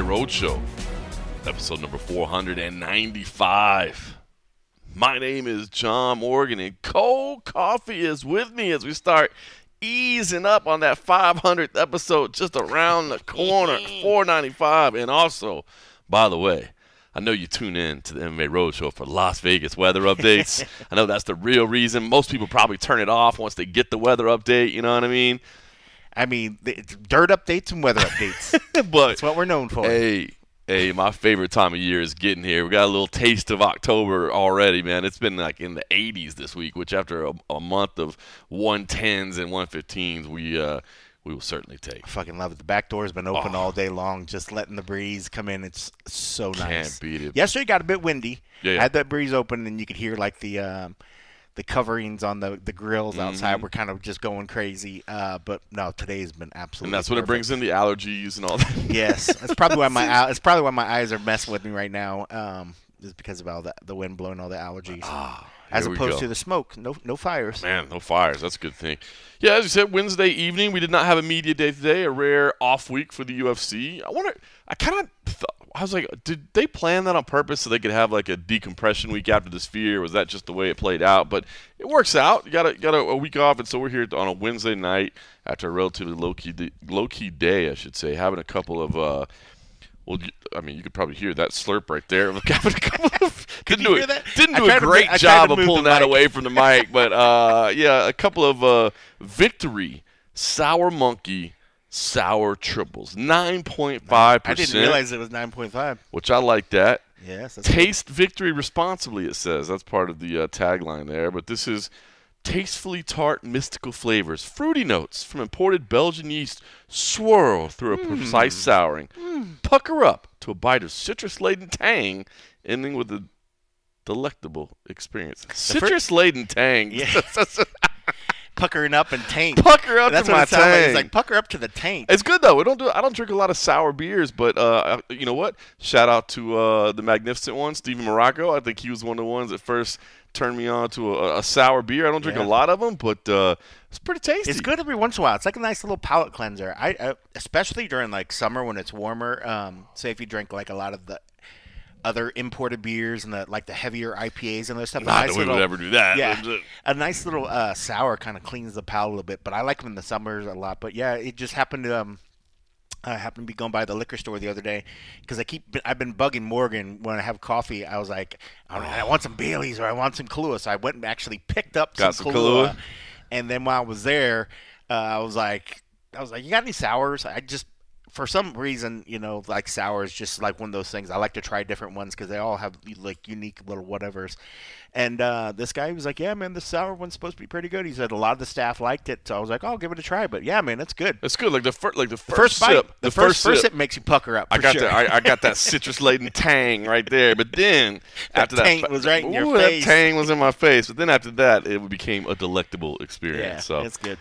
Roadshow, episode number 495. My name is John Morgan, and cold coffee is with me as we start easing up on that 500th episode just around the corner, 495. And also, by the way, I know you tune in to the MMA Roadshow for Las Vegas weather updates. I know that's the real reason. Most people probably turn it off once they get the weather update, you know what I mean? It's dirt updates and weather updates. But that's what we're known for. Hey, my favorite time of year is getting here. We got a little taste of October already, man. It's been like in the 80s this week, which after a month of 110s and 115s, we will certainly take. I fucking love it. The back door's been open all day long, just letting the breeze come in. It's so nice. Can't beat it. Yesterday got a bit windy. Yeah. I had that breeze open, and you could hear like the coverings on the grills outside were kind of just going crazy. But no, today's been absolutely. And that's when perfect. it brings in the allergies and all that. Yes, that's probably why my eyes are messing with me right now. Just because of all the wind blowing all the allergies. As opposed to the smoke, no fires. Man, no fires. That's a good thing. Yeah, as you said, Wednesday evening, we did not have a media day today, a rare off week for the UFC. I was like, did they plan that on purpose so they could have like a decompression week after the Sphere? Or was that just the way it played out? But it works out. You got a week off, and so we're here on a Wednesday night after a relatively low-key day, I should say, having a couple of well, I mean, you could probably hear that slurp right there. Didn't do a great job of pulling that away from the mic, but yeah, a couple of Victory Sour Monkey Sour Triples, 9.5%. I didn't realize it was 9.5. Which I like that. Yes. That's Taste Victory responsibly, it says. That's part of the tagline there. But this is tastefully tart mystical flavors, fruity notes from imported Belgian yeast swirl through a precise souring. Pucker up to a bite of citrus-laden tang, ending with a delectable experience. Citrus-laden tang. Yeah. Puckering up and taint. Pucker up That's to what my it sounds like. tang. It's like pucker up to the taint. It's good though. I don't drink a lot of sour beers, but you know what? Shout out to the magnificent one, Stephen Morocco. I think he was one of the ones that first turned me on to a sour beer. I don't drink a lot of them, but it's pretty tasty. It's good every once in a while. It's like a nice little palate cleanser. I especially during like summer when it's warmer. Say if you drink like a lot of the other imported beers and the heavier IPAs and those stuff. Not that we would ever do that. Yeah, a nice little sour kind of cleans the palate a little bit. But I like them in the summers a lot. But yeah, it just happened to I happened to be going by the liquor store the other day because I've been bugging Morgan when I have coffee. I was like, I want some Baileys or I want some Kahlua. So I went and actually picked up some Kahlua. And then while I was there, I was like, you got any sours? For some reason, like sour is just like one of those things. I like to try different ones because they all have like unique little whatevers. And this guy was like, yeah, man, the sour one's supposed to be pretty good. He said a lot of the staff liked it. So I was like, I'll give it a try. But yeah, man, it's good. It's good. Like the first bite, sip. The first sip makes you pucker up. I got that citrus-laden tang right there. But then after that, tang was right in your face. That tang was in my face. But then after that, it became a delectable experience. Yeah, so it's good.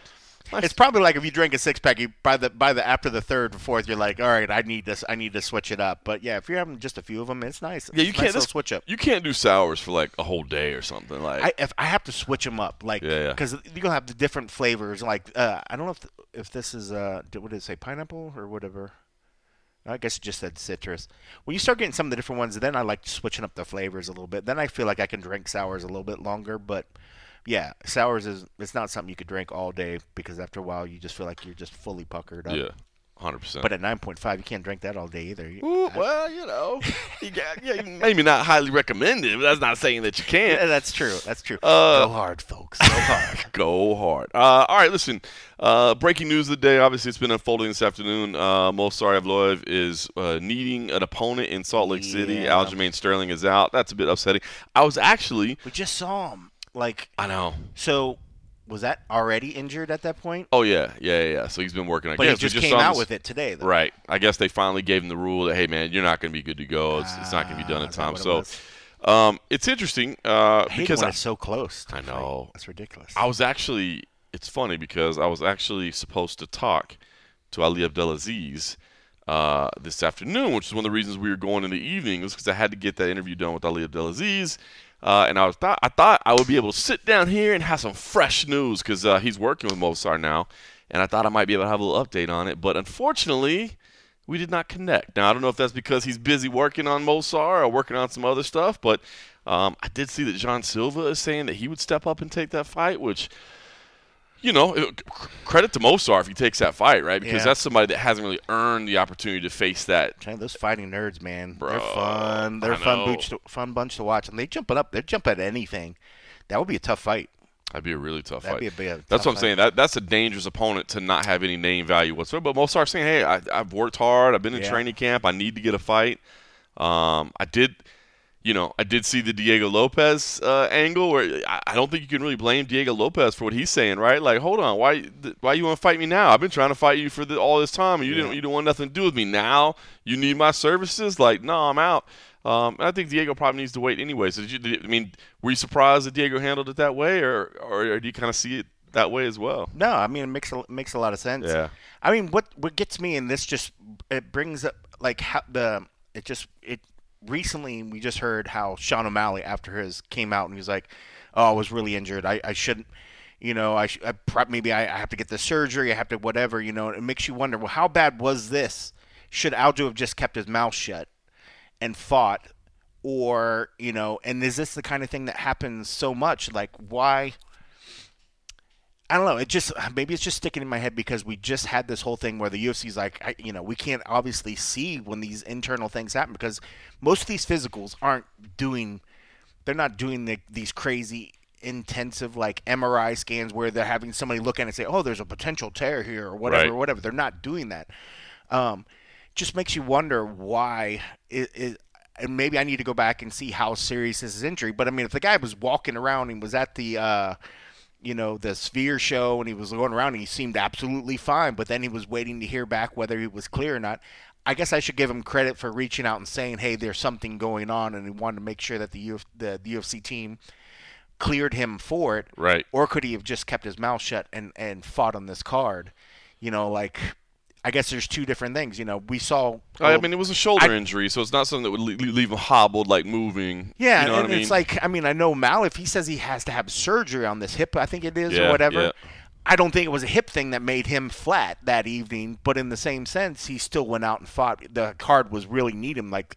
It's probably like if you drink a six-pack, after the third or fourth, you're like, all right, I need to switch it up. But yeah, if you're having just a few of them, it's nice. Yeah, you can't switch up. You can't do sours for like a whole day or something. Like I have to switch them up, like because you'll have the different flavors. Like I don't know if this is what did it say, pineapple or whatever. I guess it just said citrus. When you start getting some of the different ones, then I like switching up the flavors a little bit. Then I feel like I can drink sours a little bit longer, but. Yeah, sours it's not something you could drink all day because after a while you just feel like you're just fully puckered up. Yeah, 100%. But at 9.5, you can't drink that all day either. Well, maybe not highly recommended, but that's not saying that you can't. Yeah, that's true. Go hard, folks. Go hard. Go hard. All right, listen. Breaking news of the day. Obviously, it's been unfolding this afternoon. Movsar Evloev is needing an opponent in Salt Lake City. Aljamain Sterling is out. That's a bit upsetting. We just saw him. I know. So, was that already injured at that point? Oh, yeah. So he's been working. But he just came out with it today, though. Right. I guess they finally gave him the rule that, hey, man, you're not going to be good to go. It's not going to be done in time. So, it's interesting because it's so close. I know. That's ridiculous. It's funny because I was actually supposed to talk to Ali Abdelaziz this afternoon, which is one of the reasons we were going in the evening, was because I had to get that interview done with Ali Abdelaziz. And I thought I would be able to sit down here and have some fresh news because he's working with Movsar now, and I thought I might be able to have a little update on it. But unfortunately, we did not connect. Now, I don't know if that's because he's busy working on Movsar or working on some other stuff, but I did see that John Silva is saying that he would step up and take that fight, which, credit to Movsar if he takes that fight, right? Because that's somebody that hasn't really earned the opportunity to face that. Those fighting nerds, man, Bro, they're fun. They're a fun bunch to watch, and they jump it up. They jump at anything. That would be a tough fight. That'd be a really tough That'd fight. Be a That's what I'm saying. That's a dangerous opponent to not have any name value whatsoever. But Movsar's saying, hey, I've worked hard. I've been in training camp. I need to get a fight. I did see the Diego Lopez angle where I don't think you can really blame Diego Lopez for what he's saying, right? Like, hold on, why you want to fight me now? I've been trying to fight you for all this time, and you didn't want nothing to do with me. Now you need my services? Like, no, I'm out. I think Diego probably needs to wait anyway. So, were you surprised that Diego handled it that way, or do you kind of see it that way as well? No, I mean it makes a lot of sense. Yeah. I mean, what gets me in this it brings up like how recently we just heard how Sean O'Malley after his came out and he was like, "Oh, I was really injured. I shouldn't." Maybe I have to get the surgery. I have to whatever. It makes you wonder. Well, how bad was this? Should Aljo have just kept his mouth shut and fought, or and is this the kind of thing that happens so much? Like, why? I don't know. Maybe it's just sticking in my head because we just had this whole thing where the UFC's like, we can't obviously see when these internal things happen because most of these physicals they're not doing these crazy intensive like MRI scans where they're having somebody look at it and say, oh, there's a potential tear here or whatever, right. or whatever. They're not doing that. Just makes you wonder why and maybe I need to go back and see how serious is his injury. But I mean, if the guy was walking around and was at the the Sphere show and he was going around and he seemed absolutely fine, but then he was waiting to hear back whether he was clear or not. I guess I should give him credit for reaching out and saying, hey, there's something going on, and he wanted to make sure that the UFC team cleared him for it. Right. Or could he have just kept his mouth shut and fought on this card? I guess there's two different things. We saw. I mean, it was a shoulder injury, so it's not something that would leave him hobbled, like moving. Yeah, you know and it's like, I know Mal, if he says he has to have surgery on this hip, I think it is, or whatever. Yeah. I don't think it was a hip thing that made him flat that evening, but in the same sense, he still went out and fought. The card was really need him. Like,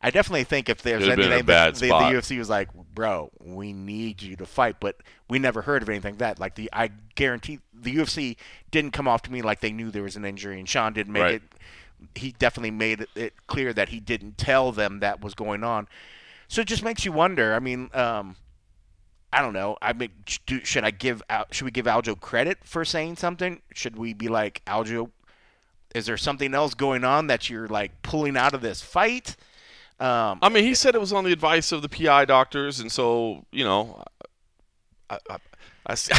I definitely think if there's anything that the UFC was like, bro, we need you to fight, but we never heard of anything like that. Like I guarantee the UFC didn't come off to me like they knew there was an injury, and Sean didn't make it. He definitely made it clear that he didn't tell them that was going on. So it just makes you wonder. I mean, I don't know. I mean, should we give Aljo credit for saying something? Should we be like, Aljo, is there something else going on that you're like pulling out of this fight? I mean, he said it was on the advice of the PI doctors, and so I see,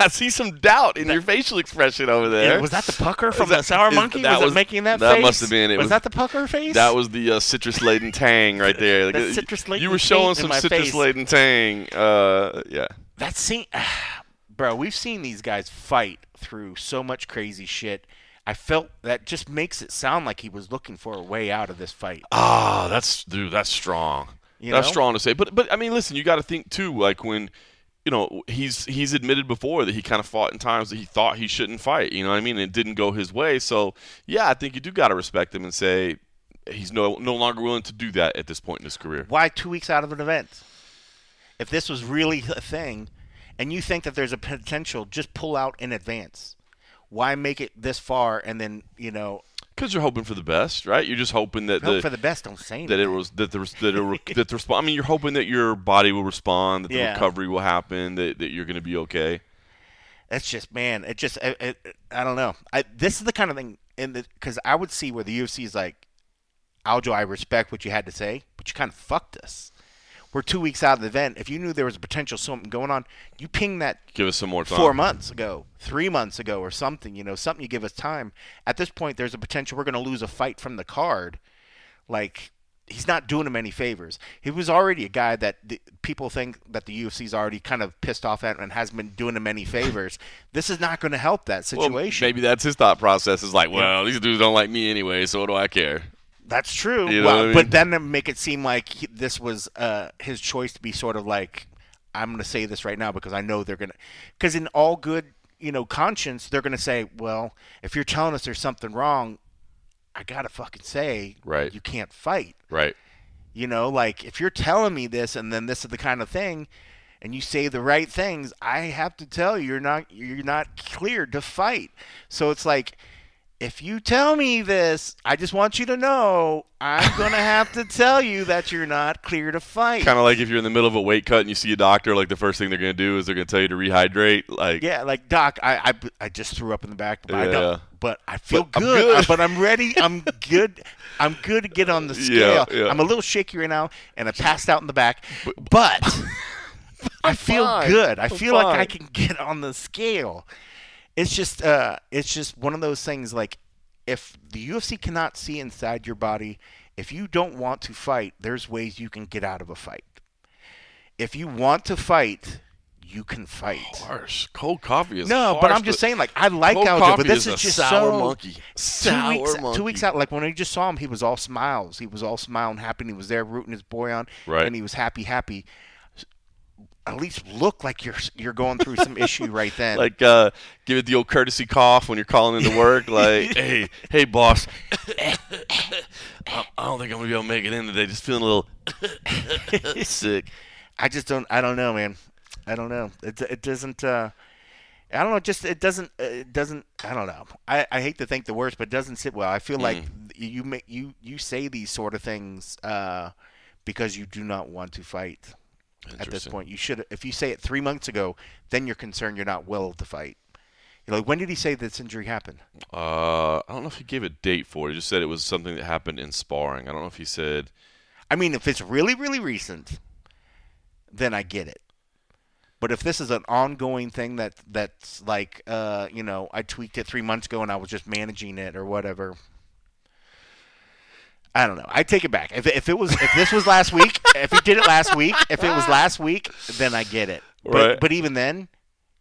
I see some doubt in your facial expression over there. Yeah, was that the pucker from the Sour Monkey? Was it making that face? That must have been it. Was that the pucker face? That was the citrus-laden tang right there. The citrus-laden you were showing some citrus-laden tang. Yeah. That scene, bro. We've seen these guys fight through so much crazy shit. I felt that just makes it sound like he was looking for a way out of this fight. Ah, that's strong. That's strong to say. But I mean, listen, you got to think too. Like when, he's admitted before that he kind of fought in times that he thought he shouldn't fight. You know what I mean? And it didn't go his way. So yeah, I think you do got to respect him and say he's no longer willing to do that at this point in his career. Why 2 weeks out of an event? If this was really a thing, and you think that there's a potential, just pull out in advance. Why make it this far and then Because you're hoping for the best, right? You're just hoping that for the best. Don't say anything. that the response. I mean, you're hoping that your body will respond, that the recovery will happen, that you're going to be okay. That's just, man. It just I don't know. This is the kind of thing because I would see where the UFC is like, Aljo, I respect what you had to say, but you kind of fucked us. We're 2 weeks out of the event. If you knew there was a potential something going on, you ping that. Give us some more time. 4 months ago, 3 months ago, or something. Something you give us time. At this point, there's a potential we're going to lose a fight from the card. Like, he's not doing him any favors. He was already a guy that people think that the UFC's already kind of pissed off at and hasn't been doing him any favors. This is not going to help that situation. Well, maybe that's his thought process. Is like, well, these dudes don't like me anyway, so what do I care? That's true. You know what I mean? But then make it seem like this was his choice to be sort of like, I'm going to say this right now because I know they're going to. Because in all good, conscience, they're going to say, well, if you're telling us there's something wrong, I gotta fucking say, Right. you can't fight. Right. You know, like if you're telling me this and then this is the kind of thing, and you say the right things, I have to tell you you're not cleared to fight. So it's like, if you tell me this, I just want you to know I'm going to have to tell you that you're not clear to fight. Kind of like if you're in the middle of a weight cut and you see a doctor, like the first thing they're going to do is they're going to tell you to rehydrate. Like, yeah, like, Doc, I just threw up in the back, but I feel But I'm good. good. But I'm ready. I'm good. I'm good to get on the scale. Yeah. I'm a little shaky right now, and I passed out in the back, but I feel fine. good. I feel like fine. I can get on the scale. It's just one of those things. Like, if the UFC cannot see inside your body, if you don't want to fight, there's ways you can get out of a fight. If you want to fight, you can fight. Harsh. Cold coffee is No, harsh, but I'm just saying, like, I like cold Aljo, coffee but this is is a just sour so monkey. 2 weeks out. Like when I just saw him, he was all smiles. He was all smiling, happy. And he was there rooting his boy on, Right. and he was happy. At least look like you're going through some issue right then. Like, give it the old courtesy cough when you're calling into work. Like, hey, boss. I don't think I'm gonna be able to make it in today. Just feeling a little sick. I don't know, man. I don't know. It doesn't. I don't know. It doesn't. I don't know. I hate to think the worst, but it doesn't sit well. I feel like you say these sort of things because you do not want to fight. At this point, you should. If you say it 3 months ago, then you're concerned you're not willing to fight. You know, like, when did he say this injury happened? I don't know if he gave a date for it. He just said it was something that happened in sparring. I don't know if he said. I mean, if it's really, really recent, then I get it. But if this is an ongoing thing that's like, I tweaked it 3 months ago and I was just managing it or whatever. I don't know. I take it back. If this was last week, if he did it last week, if it was last week, then I get it. Right. But even then,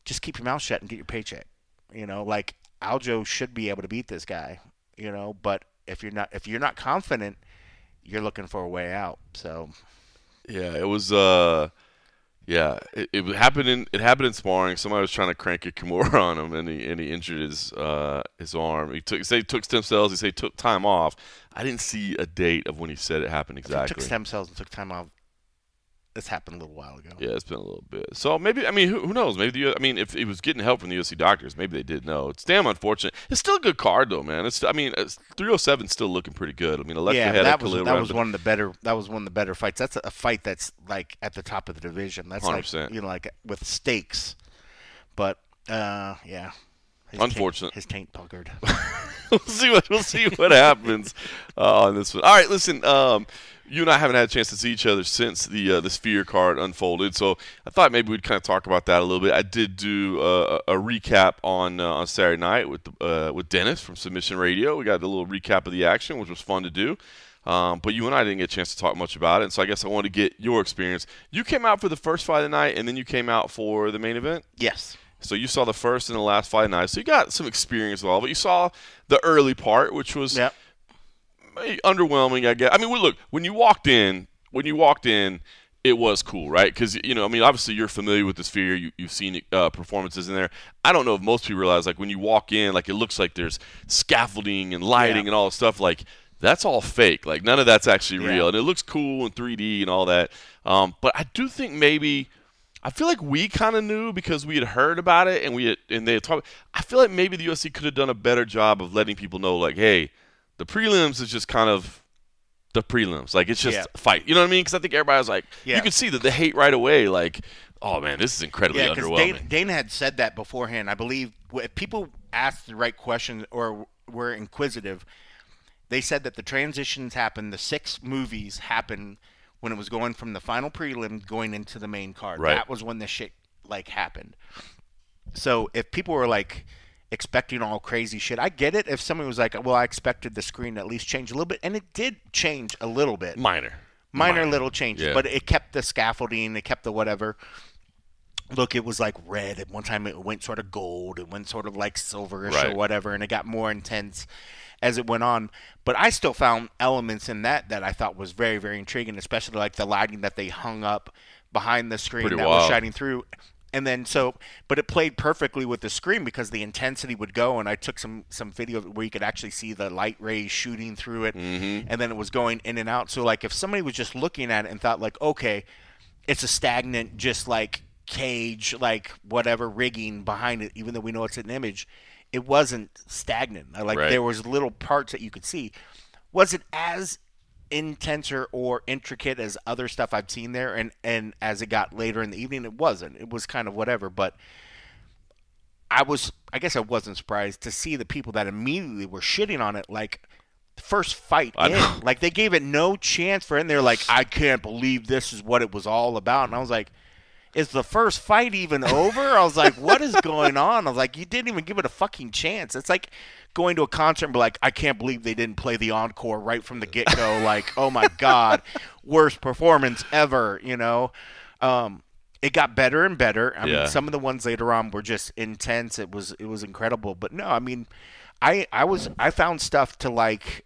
just keep your mouth shut and get your paycheck. You know, like, Aljo should be able to beat this guy. You know, but if you're not confident, you're looking for a way out. So. Yeah, it was. Yeah, it happened in sparring. Somebody was trying to crank a Kimura on him, and he injured his arm. He took stem cells. He took time off. I didn't see a date of when he said it happened exactly. If he took stem cells and took time off, this happened a little while ago. Yeah, it's been a little bit. So maybe, I mean, who knows? Maybe if he was getting help from the UFC doctors, maybe they did know. It's damn unfortunate. It's still a good card though, man. 307's still looking pretty good. I mean, that was one of the better fights. That's a fight that's like at the top of the division. That's 100%. Like, like with stakes. But yeah. Unfortunate. His taint puckered. We'll see what happens on this one. All right, listen. You and I haven't had a chance to see each other since the Sphere card unfolded, so I thought maybe we'd kind of talk about that a little bit. I did do a recap on Saturday night with Dennis from Submission Radio. We got a little recap of the action, which was fun to do. But you and I didn't get a chance to talk much about it, and so I guess I wanted to get your experience. You came out for the first fight of the night, and then you came out for the main event? Yes. So you saw the first and the last fight of the night, so you got some experience with all of it. You saw the early part, which was underwhelming, I guess. I mean, look, when you walked in, it was cool, right? Because, obviously you're familiar with the Sphere. You've seen performances in there. I don't know if most people realize, like, when you walk in, like, it looks like there's scaffolding and lighting and all this stuff. Like, that's all fake. Like, none of that's actually real. And it looks cool in 3D and all that. But I do think maybe – I feel like we kind of knew because we had heard about it and they had talked. I feel like maybe the UFC could have done a better job of letting people know, like, hey, the prelims is just kind of the prelims. Like, it's just a fight. You know what I mean? Because I think everybody was like, you could see the hate right away. Like, oh, man, this is incredibly underwhelming. Dana had said that beforehand. I believe if people asked the right questions or were inquisitive, they said that the transitions happened, the 6 movies happened when it was going from the final prelim going into the main card. Right. That was when the shit, like, happened. So if people were, like, expecting all crazy shit, I get it. If somebody was like, well, I expected the screen to at least change a little bit, and it did change a little bit. Minor little changes, but it kept the scaffolding, it kept the whatever. Look, it was like red. At one time it went sort of gold. It went sort of like silverish or whatever, and it got more intense as it went on. But I still found elements in that I thought was very, very intriguing, especially like the lighting that they hung up behind the screen was shining through. And then but it played perfectly with the screen because the intensity would go, and I took some video where you could actually see the light rays shooting through it, and then it was going in and out. So like if somebody was just looking at it and thought like, okay, it's a stagnant, just like cage, like whatever rigging behind it, even though we know it's an image, it wasn't stagnant. Like there was little parts that you could see. Was it as intenser or intricate as other stuff I've seen there, and as it got later in the evening, it wasn't. It was kind of whatever, but I guess I wasn't surprised to see the people that immediately were shitting on it, like the first fight in. Like they gave it no chance for it, and they're like, I can't believe this is what it was all about. And I was like, is the first fight even over? I was like, what is going on? I was like, you didn't even give it a fucking chance. It's like going to a concert and be like, I can't believe they didn't play the encore right from the get-go. Like, oh my God, worst performance ever, you know? It got better and better. I mean, some of the ones later on were just intense. It was incredible. But no, I mean, I found stuff to like,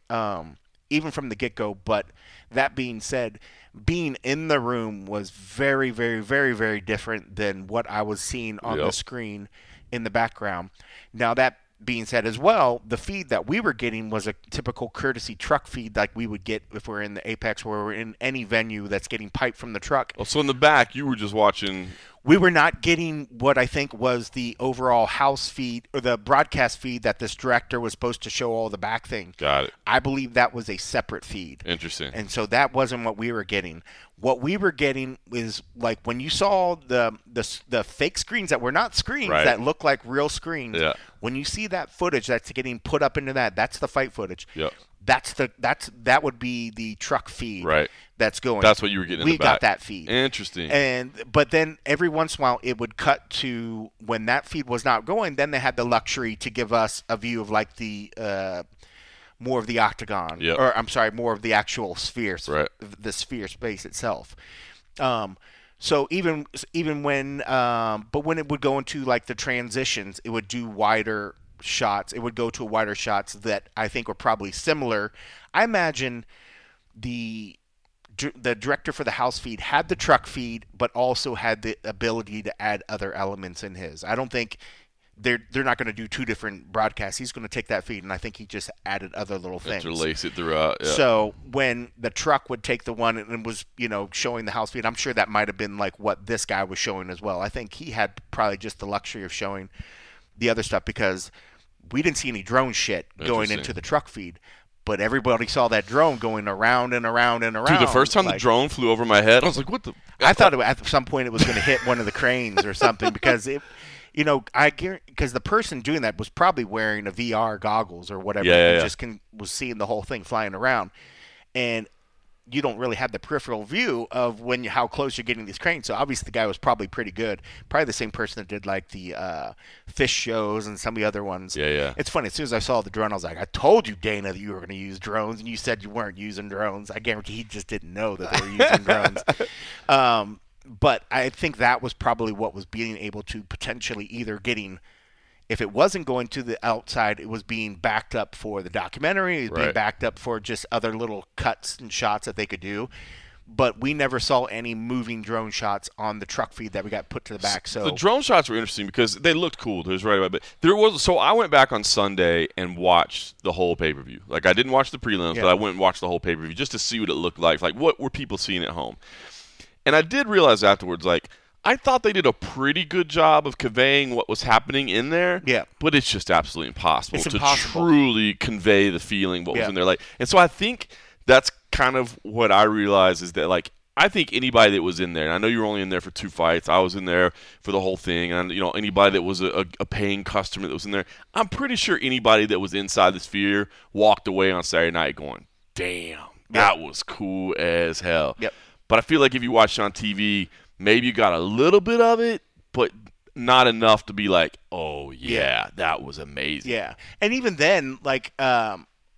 even from the get-go. But that being said, being in the room was very, very, very, very different than what I was seeing on the screen in the background. Now, that being said as well, the feed that we were getting was a typical courtesy truck feed like we would get if we're in the Apex or we're in any venue that's getting piped from the truck. Oh, so in the back, you were just watching... We were not getting what I think was the overall house feed or the broadcast feed that this director was supposed to show all the back thing. Got it. I believe that was a separate feed. Interesting. And so that wasn't what we were getting. What we were getting is like when you saw the fake screens that were not screens that look like real screens. Yeah. When you see that footage that's getting put up into that's the fight footage. Yep. That would be the truck feed. Right. That's going. That's what you were getting. We got that feed. Interesting. But then every once in a while it would cut to when that feed was not going. Then they had the luxury to give us a view of like the more of the octagon, or I'm sorry, more of the actual sphere, the sphere space itself. So even when, but when it would go into like the transitions, it would do wider shots. It would go to wider shots that I think were probably similar. I imagine the director for the house feed had the truck feed, but also had the ability to add other elements in his. I don't think they're not going to do two different broadcasts. He's going to take that feed, and I think he just added other little things. Interlace it throughout. Yeah. So when the truck would take the one and was, showing the house feed, I'm sure that might have been like what this guy was showing as well. I think he had probably just the luxury of showing the other stuff because we didn't see any drone shit going into the truck feed. But everybody saw that drone going around and around and around. Dude, the first time the drone flew over my head, I was like, what the? I thought at some point it was going to hit one of the cranes or something because it, I guarantee, because the person doing that was probably wearing a VR goggles or whatever. And just was seeing the whole thing flying around. And you don't really have the peripheral view of how close you're getting these cranes. So obviously the guy was probably pretty good. Probably the same person that did like the fish shows and some of the other ones. Yeah. It's funny. As soon as I saw the drone, I was like, I told you, Dana, that you were going to use drones, and you said you weren't using drones. I guarantee he just didn't know that they were using drones. But I think that was probably what was being able to potentially either getting, if it wasn't going to the outside, it was being backed up for the documentary. It was being backed up for just other little cuts and shots that they could do. But we never saw any moving drone shots on the truck feed that we got put to the back. So the drone shots were interesting because they looked cool. There's but there was. So I went back on Sunday and watched the whole pay-per-view. Like I didn't watch the prelims, but I went and watched the whole pay-per-view just to see what it looked like. Like what were people seeing at home? And I did realize afterwards, like, I thought they did a pretty good job of conveying what was happening in there. Yeah. But it's just absolutely impossible to truly convey the feeling what was in there. Like, and so I think that's kind of what I realized is that, like, I think anybody that was in there, and I know you were only in there for 2 fights. I was in there for the whole thing. And, anybody that was a paying customer that was in there, I'm pretty sure anybody that was inside the sphere walked away on Saturday night going, damn, that was cool as hell. Yep. But I feel like if you watched it on TV, maybe you got a little bit of it, but not enough to be like, oh, yeah, that was amazing. Yeah. And even then, like,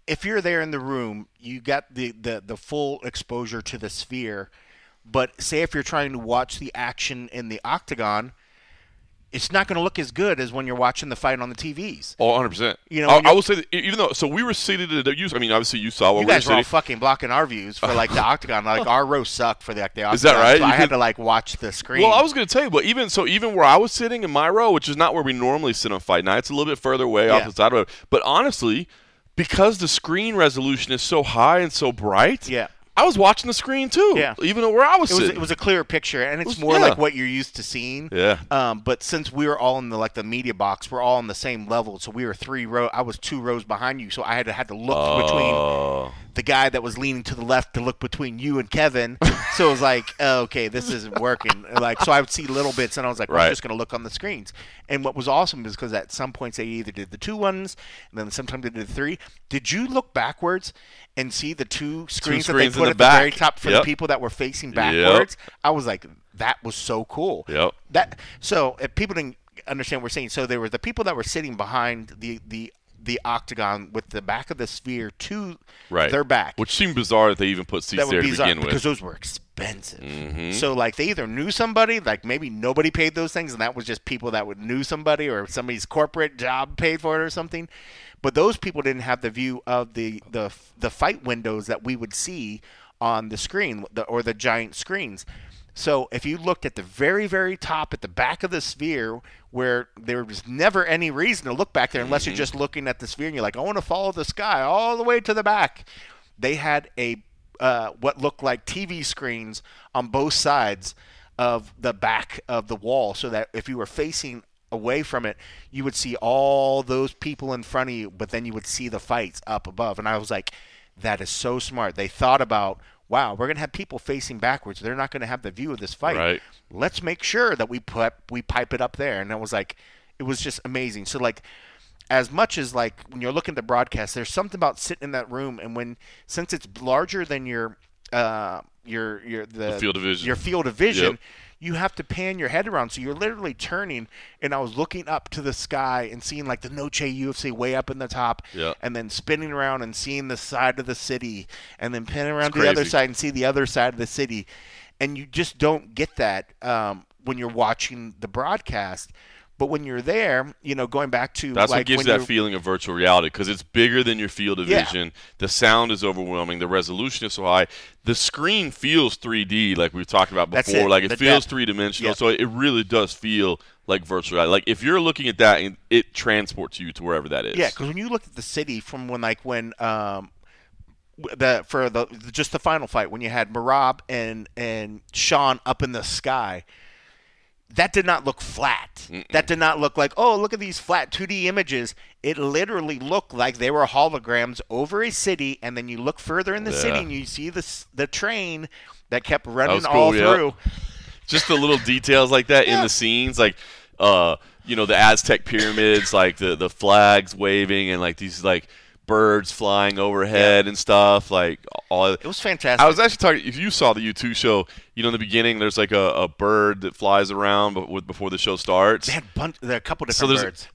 if you're there in the room, you got the full exposure to the sphere. But say if you're trying to watch the action in the octagon, it's not going to look as good as when you're watching the fight on the TVs. Oh, 100%. You know, I will say that even though, so we were seated at I mean, obviously you saw what you we were guys were all sitting. fucking blocking our views for like the octagon. Like our row sucked for the octagon. Is that right? So I had to like watch the screen. Well, I was going to tell you, but even where I was sitting in my row, which is not where we normally sit on fight night, it's a little bit further away off the side of it. But honestly, because the screen resolution is so high and so bright, I was watching the screen too. Yeah. Even where I was sitting. It was a clear picture, and it's more like what you're used to seeing. Yeah. But since we were all in the media box, we're all on the same level. So we were 3 rows. I was 2 rows behind you, so I had to look between the guy that was leaning to the left to look between you and Kevin. So it was like, oh, okay, this isn't working. So I would see little bits, and I was like, well, I'm just going to look on the screens. And what was awesome is because at some points they either did the 2 ones, and then sometimes they did the 3. Did you look backwards and see the 2 screens that they put at the very top for the people that were facing backwards? I was like, that was so cool. So if people didn't understand what we're saying, so there were the people that were sitting behind the octagon with the back of the sphere to their back. Which seemed bizarre that they even put seats there to begin with. Because those were expensive. So, like, they either knew somebody, like maybe nobody paid those things, and that was just people that knew somebody or somebody's corporate job paid for it or something. But those people didn't have the view of the fight windows that we would see on the screen or the giant screens. So if you looked at the very, very top at the back of the sphere where there was never any reason to look back there unless you're just looking at the sphere and you're like, I want to follow the sky all the way to the back. They had what looked like TV screens on both sides of the back of the wall so that if you were facing away from it, you would see all those people in front of you, but then you would see the fights up above. And I was like, that is so smart. They thought about, wow, we're going to have people facing backwards. They're not going to have the view of this fight. Let's make sure that we pipe it up there. And it was just amazing. So, like, as much as, like, when you're looking at the broadcast, there's something about sitting in that room, and since it's larger than your field of vision. Your field of vision, you have to pan your head around. So you're literally turning, and I was looking up to the sky and seeing like the Noche UFC way up in the top, and then spinning around and seeing the side of the city, and then pinning around to the other side and see the other side of the city. And you just don't get that when you're watching the broadcast. But when you're there, going back to that's what gives that feeling of virtual reality because it's bigger than your field of vision. The sound is overwhelming. The resolution is so high. The screen feels 3D, like we talked about before. Like it feels 3-dimensional. So it really does feel like virtual reality. Like if you're looking at that, it transports you to wherever that is. Yeah, because when you look at the city from just the final fight when you had Merab and Sean up in the sky. That did not look flat. That did not look like, oh, look at these flat 2D images. It literally looked like they were holograms over a city, and then you look further in the city and you see the train that kept running all through. Just the little details like that in the scenes, like the Aztec pyramids, like the flags waving, and like these like birds flying overhead and stuff, like all. It was fantastic. I was actually talking. If you saw the U2 show, in the beginning, there's like a bird that flies around before the show starts. They had there are a couple different birds.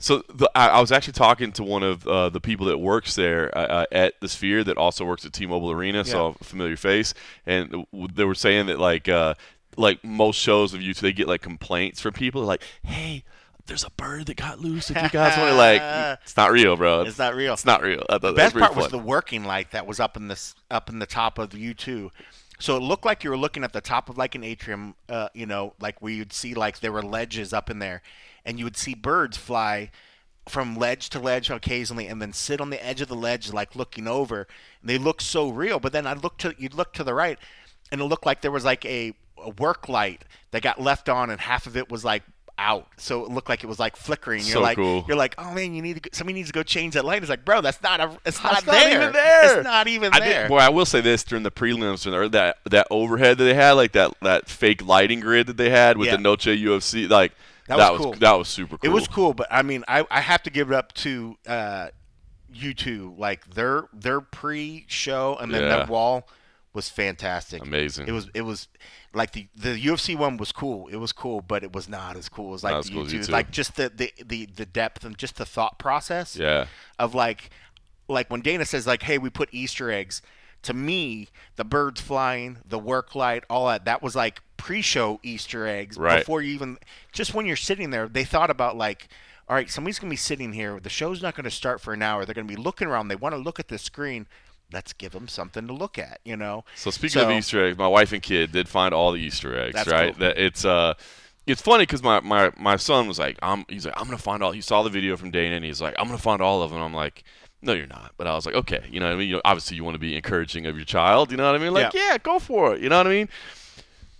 I was actually talking to one of the people that works there at the Sphere that also works at T-Mobile Arena, so a familiar face, and they were saying that like most shows of U2, they get like complaints from people like, hey, there's a bird that got loose. If you guys want to, like, it's not real, bro. It's not real. It's not real. The best part was the working light that was up in the top of the U2. So it looked like you were looking at the top of like an atrium, like where you'd see like there were ledges up in there, and you would see birds fly from ledge to ledge occasionally, and then sit on the edge of the ledge like looking over. And they looked so real. But then you'd look to the right, and it looked like there was like a work light that got left on, and half of it was like out, so it looked like it was like flickering. You're like, cool. You're like, oh man, somebody needs to go change that light. It's like, bro, it's not there. It's not even there. Boy, I will say this during the prelims, or that overhead that they had, like that fake lighting grid that they had with the Noche UFC, like that was cool. That was super cool. It was cool, but I mean, I have to give it up to U2, like their pre-show and then that wall was fantastic. Amazing. It was like the UFC one was cool. It was cool, but it was not as cool as like the YouTube. Like just the depth and just the thought process. Of like when Dana says like, hey, we put Easter eggs. To me, the birds flying, the work light, all that was like pre-show Easter eggs Right. before you even just when you're sitting there. They thought about like, all right, somebody's gonna be sitting here. The show's not gonna start for an hour. They're gonna be looking around. They want to look at the screen. Let's give them something to look at, you know. So speaking of Easter eggs, my wife and kid did find all the Easter eggs. That's right. cool. That it's funny because my son was like, he's like, I'm gonna find all. He saw the video from Dana and he's like, I'm gonna find all of them. I'm like, no, you're not. But I was like, okay, you know what I mean? Obviously, you want to be encouraging of your child. You know what I mean? Like, yeah, go for it. You know what I mean?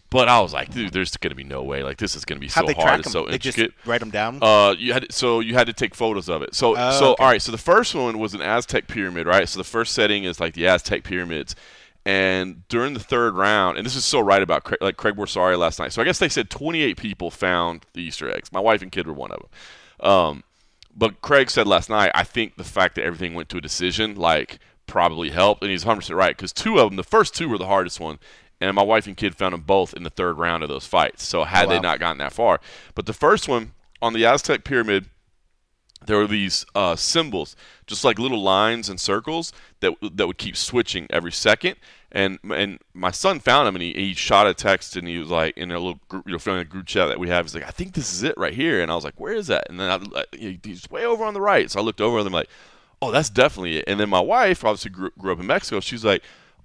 But I was like, dude, there's going to be no way. Like, this is going to be so hard. It's so intricate. Just write them down? You had to take photos of it. So all right. So the first one was an Aztec pyramid, right? So the first setting is like the Aztec pyramids. And during the third round, and this is so right about Craig Borsari last night. So I guess they said 28 people found the Easter eggs. My wife and kid were one of them. But Craig said last night, I think the fact that everything went to a decision, like, probably helped. And he's 100% right, because two of them, the first two were the hardest one. And my wife and kid found them both in the third round of those fights. So had they not gotten that far. But the first one, on the Aztec pyramid, there were these symbols, just like little lines and circles that would keep switching every second. And my son found them, and he shot a text, and he was like, in a little group, family group chat that we have, he's like, I think this is it right here. And I was like, where is that? And then he's way over on the right. So I looked over at him like, oh, that's definitely it. And then my wife obviously grew up in Mexico. She's like,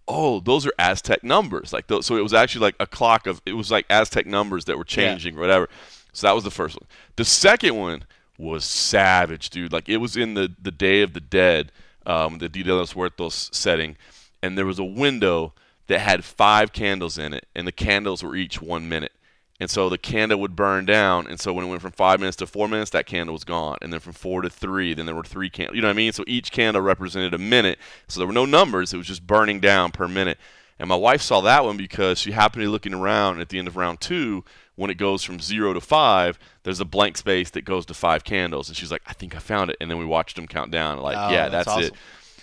oh, those are Aztec numbers. Like so it was actually like a clock of, it was like Aztec numbers that were changing or whatever. So that was the first one. The second one was savage, dude. Like, it was in the Day of the Dead, the Dia de los Muertos setting. And there was a window that had 5 candles in it, and the candles were each 1 minute. And so the candle would burn down, and so when it went from 5 minutes to 4 minutes, that candle was gone. And then from 4 to 3, then there were 3 candles. You know what I mean? So each candle represented a minute. So there were no numbers. It was just burning down per minute. And my wife saw that one because she happened to be looking around at the end of round 2. When it goes from 0 to 5, there's a blank space that goes to 5 candles. And she's like, I think I found it. And then we watched them count down. Like, yeah, that's awesome. It.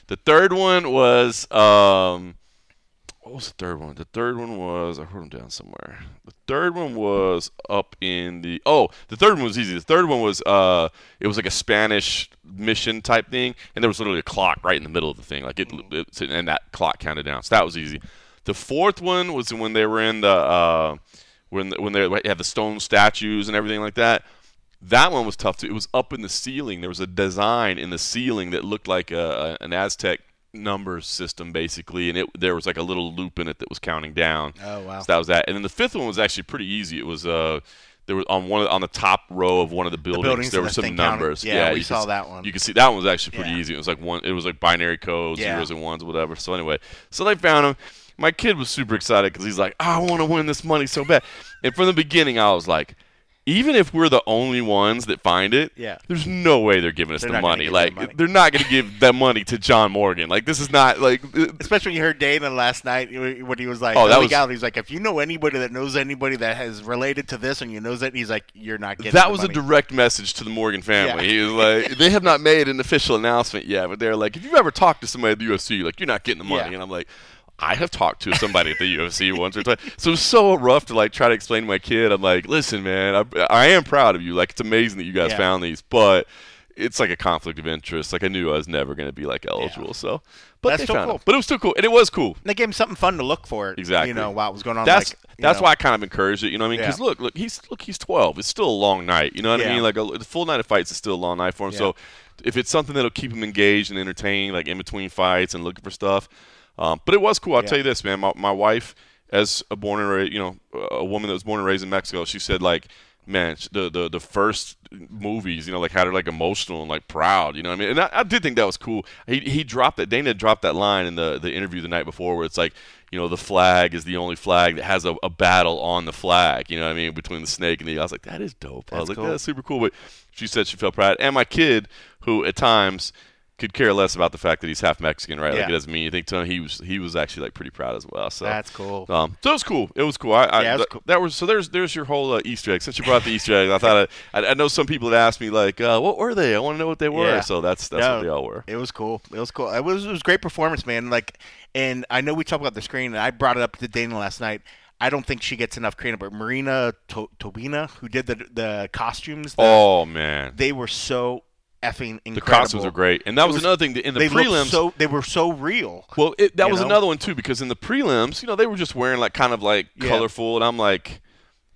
The third one was, what was the third one? The third one was, I wrote them down somewhere. The third one was up in the, the third one was easy. The third one was, it was like a Spanish mission type thing, and there was literally a clock right in the middle of the thing. Like, and that clock counted down. So that was easy. The fourth one was when they were in the, when they had the stone statues and everything like that. That one was tough too. It was up in the ceiling. There was a design in the ceiling that looked like an Aztec numbers system, basically, and there was like a little loop in it that was counting down. Oh wow! So that was that. And then the fifth one was actually pretty easy. It was there was on the top row of one of the buildings there were some numbers. Yeah, we saw that one. You can see that one was actually pretty easy. It was like it was like binary codes, zeros and ones, whatever. So anyway, so they found them. My kid was super excited because he's like, I want to win this money so bad. And from the beginning, I was like, even if we're the only ones that find it, there's no way they're giving us the money. Like, they're not going to give that money to John Morgan. Like, this is not, like... Especially when you heard Dana last night when he was like, he's like, if you know anybody that knows anybody that has related to this and you knows it, he's like, you're not getting That was a direct message to the Morgan family. Yeah. He was like, they have not made an official announcement yet, but they're like, if you've ever talked to somebody at the UFC, like, you're not getting the money. And I'm like... I have talked to somebody at the UFC once or twice. So it was so rough to like try to explain to my kid. I'm like, listen, man, I am proud of you. Like, it's amazing that you guys found these, but it's like a conflict of interest. Like, I knew I was never going to be like eligible. So, but that's they still found cool. It. But it was still cool, and it was cool. And they gave him something fun to look for. Exactly. You know, while it was going on. That's why I kind of encouraged it. You know what I mean? Because look, he's 12. It's still a long night. You know what I mean? Like the full night of fights is still a long night for him. So if it's something that'll keep him engaged and entertained, like in between fights and looking for stuff. But it was cool. I'll tell you this, man. My wife, as a born and raised, a woman that was born and raised in Mexico, she said, like, man, the first movies, like had her like emotional and like proud. You know what I mean? And I did think that was cool. He dropped that. Dana dropped that line in the interview the night before, where it's like, the flag is the only flag that has a battle on the flag. You know what I mean? Between the snake and the. I was like, that is dope. I was like, that's super cool. But she said she felt proud. And my kid, who at times could care less about the fact that he's half Mexican, right? Like, it doesn't mean anything to him. He was actually like pretty proud as well. So that's cool. So it was cool. It was cool. It was cool. That was so. There's your whole Easter egg. Since you brought the Easter egg, I thought I know some people had asked me like, what were they? I want to know what they were. Yeah. So that's what they all were. It was cool. It was cool. It was great performance, man. Like, and I know we talked about the screen, and I brought it up to Dana last night. I don't think she gets enough credit, but Marina Tobina, who did the costumes. Oh man, they were so effing incredible. The costumes are great, and that was another thing. In the prelims, they were so real. Well, that was another one too, because in the prelims, they were just wearing like kind of like colorful, and I'm like,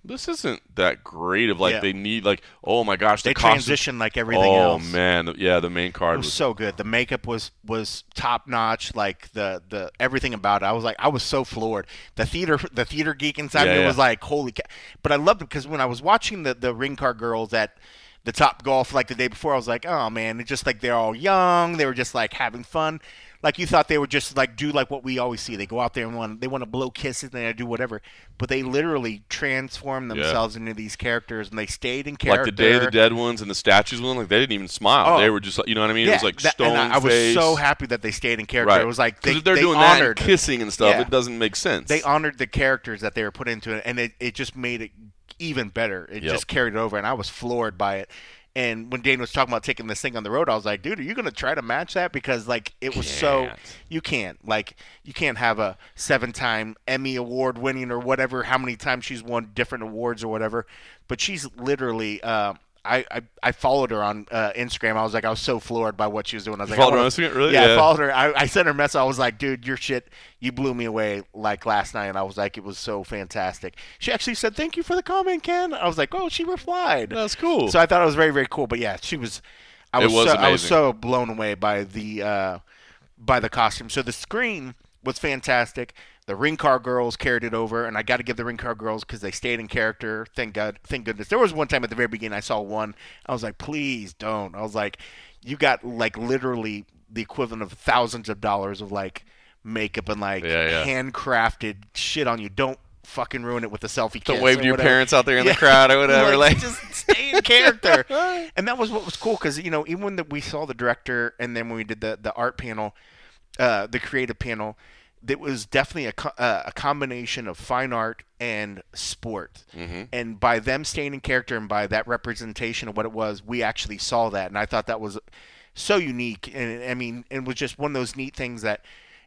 this isn't that great of like Yeah. they need like, oh my gosh, the They costume. transition like everything Oh else. man, yeah, the main card It was so good. The makeup was top notch. Like the everything about it. I was so floored. The theater geek inside me was like, holy cow. But I loved it because when I was watching the ring car girls at the Top Golf like the day before, I was like, oh man, it's just like they're all young. They were just like having fun. Like you thought they would just like do like what we always see. They go out there and they want to blow kisses and they do whatever. But they literally transform themselves into these characters and they stayed in character. Like the Day of the Dead ones and the statues one, like they didn't even smile. They were just like, you know what I mean? It was like stone and I was face. so happy that they stayed in character. It was like if they're doing honored, that and kissing and stuff, it doesn't make sense. They honored the characters that they were put into it, and it just made it even better. It just carried it over, and I was floored by it. And when Dane was talking about taking this thing on the road, I was like, dude, are you going to try to match that? Because, like, it was you can't. Like, you can't have a 7-time Emmy Award winning or whatever, how many times she's won different awards or whatever. But she's literally, I followed her on Instagram. I was so floored by what she was doing. I was followed her on Instagram? Really? Yeah, I followed her. I sent her a message. I was like, dude, your shit, you blew me away like last night. And I was like, it was so fantastic. She actually said, thank you for the comment, Ken. I was like, oh, she replied. That's cool. So I thought it was very, very cool. But yeah, she was. I was so blown away by the costume. So the screen was fantastic. The ring car girls carried it over, and I got to give the ring car girls because they stayed in character. Thank goodness. There was one time at the very beginning I saw one. I was like, please don't. I was like, you got like literally the equivalent of thousands of dollars of like makeup and like handcrafted shit on you. Don't fucking ruin it with a selfie kiss. Don't wave to your parents out there in the crowd or whatever. Like just stay in character. And that was what was cool because, you know, even when we saw the director and then when we did the art panel, the creative panel, it was definitely a combination of fine art and sport. Mm-hmm. And by them staying in character and by that representation of what it was, we actually saw that. And I thought that was so unique. And I mean, it was just one of those neat things that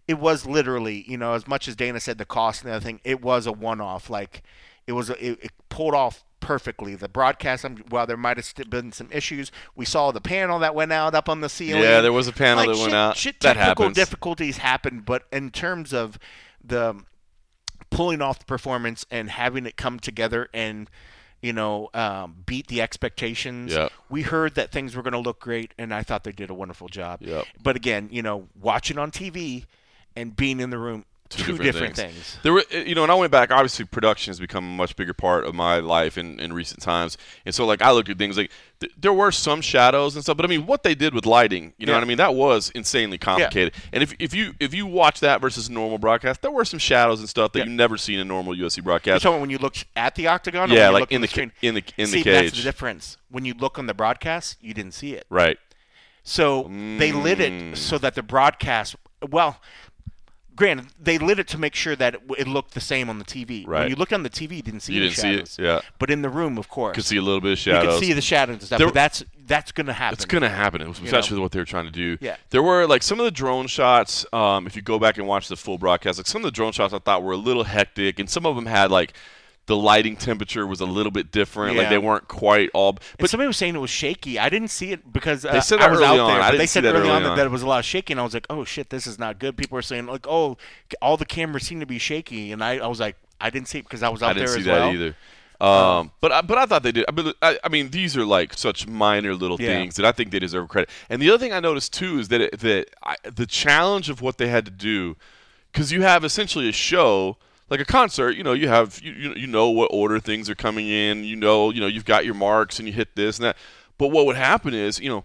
it was literally, you know, as much as Dana said the cost and everything, it was a one-off. Like, it pulled off perfectly. The broadcast, while there might have been some issues, we saw the panel that went out up on the ceiling. Yeah, there was a panel that went out. That Technical happens. difficulties happened, but in terms of the pulling off the performance and having it come together and, you know, beat the expectations, we heard that things were going to look great, and I thought they did a wonderful job. But again, you know, watching on TV and being in the room, two different things. There were, you know, and I went back. Obviously, production has become a much bigger part of my life in recent times, and so like I looked at things like there were some shadows and stuff, but I mean, what they did with lighting, you know what I mean, that was insanely complicated. And if you watch that versus a normal broadcast, there were some shadows and stuff that you never see in a normal UFC broadcast. So when you looked at the octagon, or like in the screen, in the cage, that's the difference. When you look on the broadcast, you didn't see it. Right. So they lit it so that the broadcast, well, granted, they lit it to make sure that it looked the same on the TV. Right. When you looked on the TV, you didn't see the shadows. See it, yeah. But in the room, of course. You could see a little bit of shadows. You could see the shadows and stuff, but that's going to happen. It's going to happen, especially with what they were trying to do. Yeah. There were, like, some of the drone shots, if you go back and watch the full broadcast, like, some of the drone shots I thought were a little hectic, and some of them had, like, the lighting temperature was a little bit different. Like, they weren't quite all. But and somebody was saying it was shaky. I didn't see it because they said that I was early out on. there. They said early on that it was a lot of shaking. I was like, oh shit, this is not good. People were saying like, oh, all the cameras seem to be shaky, and I was like, I didn't see it because I was out there as well. I didn't see that either. But I thought they did. I mean, these are like such minor little things that I think they deserve credit. And the other thing I noticed too is that the challenge of what they had to do, because you have essentially a show. Like a concert, you know, you have you know what order things are coming in. You know, you've got your marks and you hit this and that. But what would happen is, you know,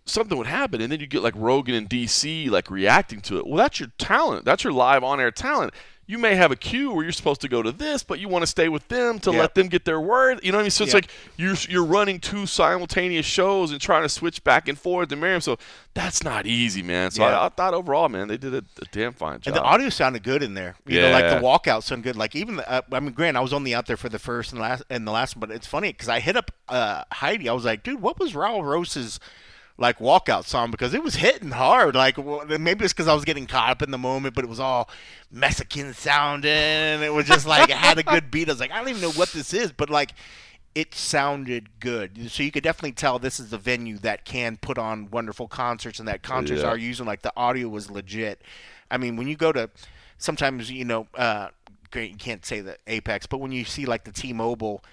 something would happen and then you get like Rogan and DC like reacting to it. Well, that's your talent. That's your live on-air talent. You may have a cue where you're supposed to go to this, but you want to stay with them to let them get their word. You know what I mean? So it's like you're running two simultaneous shows and trying to switch back and forth to Miriam. So that's not easy, man. So I thought overall, man, they did a damn fine job. And the audio sounded good in there. You know, like the walkout sounded good. Like even I mean, granted, I was only out there for the first and the last one, but it's funny because I hit up Heidi. I was like, dude, what was Raul Rose's like walkout song, because it was hitting hard. Like maybe it's because I was getting caught up in the moment, but it was all Mexican sounding. It was just like it had a good beat. I was like, I don't even know what this is, but like it sounded good. So you could definitely tell this is a venue that can put on wonderful concerts, and that concerts are using like the audio was legit. I mean, when you go to sometimes, you know, great. You can't say the Apex, but when you see like the T-Mobile,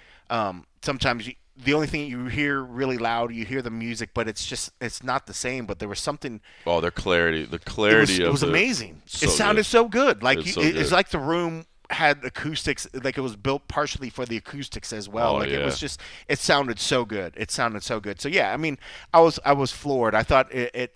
sometimes the only thing you hear really loud, you hear the music, but it's not the same. But there was something. Oh, the clarity It was amazing. It sounded so good. Like it's like the room had acoustics, like it was built partially for the acoustics as well. It sounded so good. So yeah, I mean, I was floored. I thought I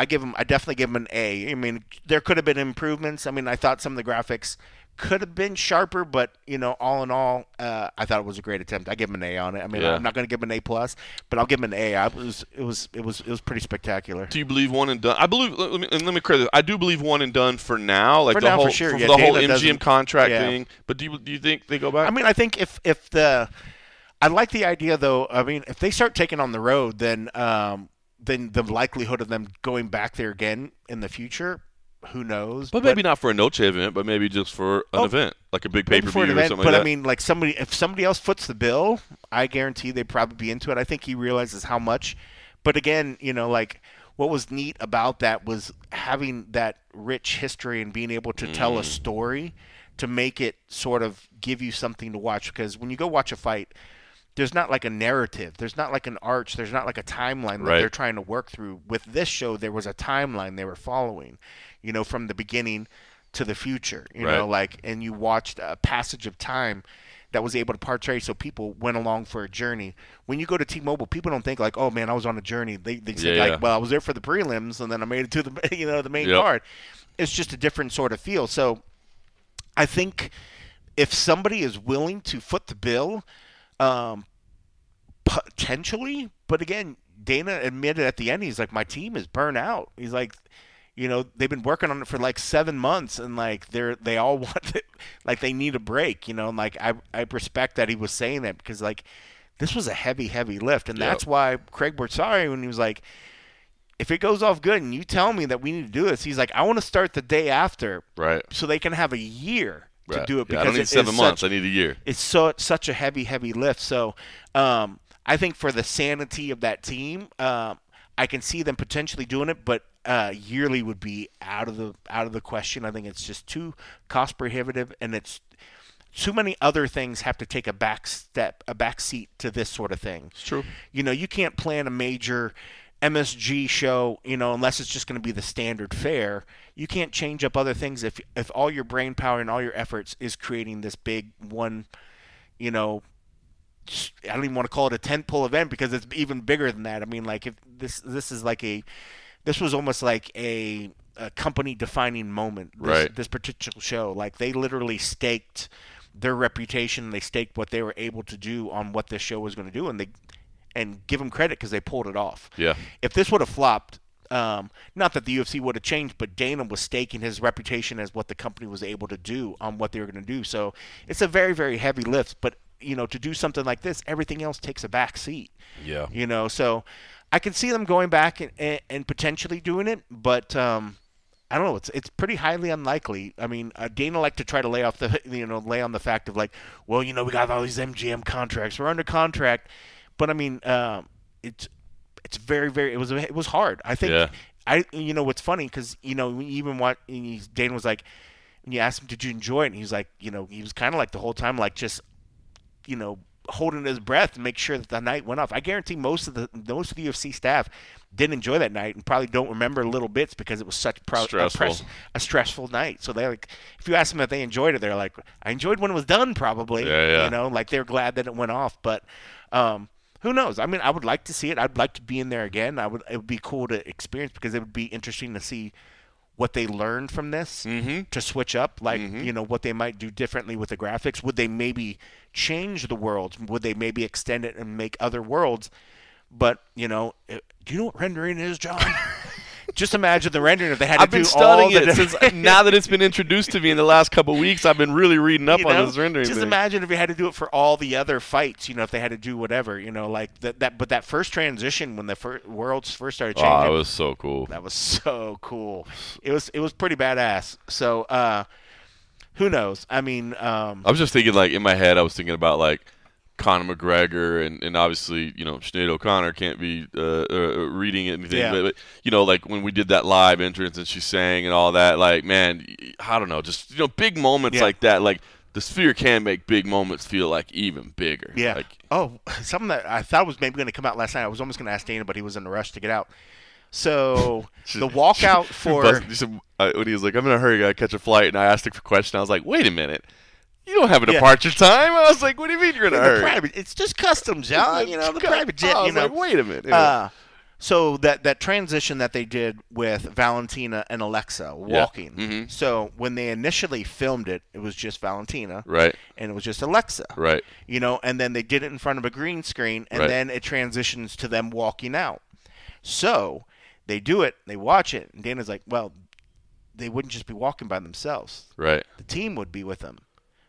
definitely give him an A. I mean, there could have been improvements. I mean, I thought some of the graphics could have been sharper, but all in all, I thought it was a great attempt. I give him an A on it. I mean, I'm not going to give him an A+, but I'll give him an A. It was pretty spectacular. Do you believe one and done? I believe. Let me credit. I do believe one and done for now, like for the now, whole for sure. the whole MGM contract thing. But do you think they go back? I mean, I think I like the idea though. I mean, if they start taking on the road, then the likelihood of them going back there again in the future, who knows? But maybe not for a Noche event, but maybe just for an event, like a big pay-per-view or something like that. But I mean, like if somebody else foots the bill, I guarantee they'd probably be into it. I think he realizes how much. But again, like what was neat about that was having that rich history and being able to tell a story to make it sort of give you something to watch. Because when you go watch a fight, there's not like a narrative. There's not like an arch. There's not like a timeline that they're trying to work through. With this show, there was a timeline they were following, from the beginning to the future, and you watched a passage of time that was able to portray so people went along for a journey. When you go to T-Mobile, people don't think like, oh man, I was on a journey. They say well, I was there for the prelims and then I made it to the the main card. It's just a different sort of feel. So I think if somebody is willing to foot the bill, potentially, but again, Dana admitted at the end, he's like, my team is burnt out. He's like, they've been working on it for like 7 months, and like they all want it, like they need a break, and like I respect that he was saying that, because like this was a heavy lift, and that's why Craig Borsari, when he was like, if it goes off good and you tell me that we need to do this, he's like, I want to start the day after, so they can have a year to do it. Because I don't need 7 months. I need a year. It's such a heavy lift. So I think for the sanity of that team, I can see them potentially doing it, but yearly would be out of the question. I think it's just too cost prohibitive, and it's too many other things have to take a back seat to this sort of thing. It's true. You can't plan a major MSG show, unless it's just going to be the standard fare. You can't change up other things if all your brain power and all your efforts is creating this big one, I don't even want to call it a tentpole event, because it's even bigger than that. I mean, like, if this was almost like a company defining moment. This particular show, like they literally staked their reputation, they staked what they were able to do on what this show was going to do, and give them credit because they pulled it off. Yeah. If this would have flopped, not that the UFC would have changed, but Dana was staking his reputation as what the company was able to do on what they were going to do. So it's a very, very heavy lift, but to do something like this, everything else takes a back seat. Yeah. So I can see them going back and potentially doing it, but I don't know. It's pretty highly unlikely. I mean, Dana liked to try to lay on the fact of like, well, we got all these MGM contracts, we're under contract, but I mean, it's very, very. It was hard. I think. Yeah. What's funny, because even Dana was like, when you asked him, did you enjoy it? And he's like, he was kind of like the whole time, like just, holding his breath to make sure that the night went off. I guarantee most of the UFC staff didn't enjoy that night and probably don't remember little bits because it was such a stressful night. So they're like, if you ask them if they enjoyed it, they're like, I enjoyed when it was done, probably. Yeah. Like they're glad that it went off. But who knows? I mean, I would like to see it. I'd like to be in there again. It would be cool to experience, because it would be interesting to see what they learned from this to switch up, like, what they might do differently with the graphics. Would they maybe change the worlds? Would they maybe extend it and make other worlds? But, do you know what rendering is, John? Just imagine the rendering if they had to do all the... I've been studying it since now that it's been introduced to me in the last couple of weeks. I've been really reading up on this rendering Just thing. imagine if you had to do it for all the other fights, if they had to do whatever, like that. But that first transition when the worlds first started changing... Oh, it was so cool. That was so cool. It was pretty badass. So, who knows? I mean... I was just thinking, like, in my head, I was thinking about, like, Conor McGregor and obviously, Sinead O'Connor can't be reading anything. Yeah. But, like when we did that live entrance and she sang and all that, like, man, I don't know, just, big moments like that. Like, the Sphere can make big moments feel like even bigger. Yeah. Like, something that I thought was maybe going to come out last night. I was almost going to ask Dana, but he was in a rush to get out. So the walkout for when he was like, I'm in a hurry, gotta catch a flight, and I asked him for a question, I was like, wait a minute. You don't have a departure time. I was like, what do you mean you're in a hurry? It's just customs, John. The private jet. I was like, wait a minute. So that transition that they did with Valentina and Alexa walking. Yeah. Mm-hmm. So when they initially filmed it, it was just Valentina. Right. And it was just Alexa. Right. And then they did it in front of a green screen, and then it transitions to them walking out. So they do it, they watch it, and Dana's like, well, they wouldn't just be walking by themselves. Right. The team would be with them.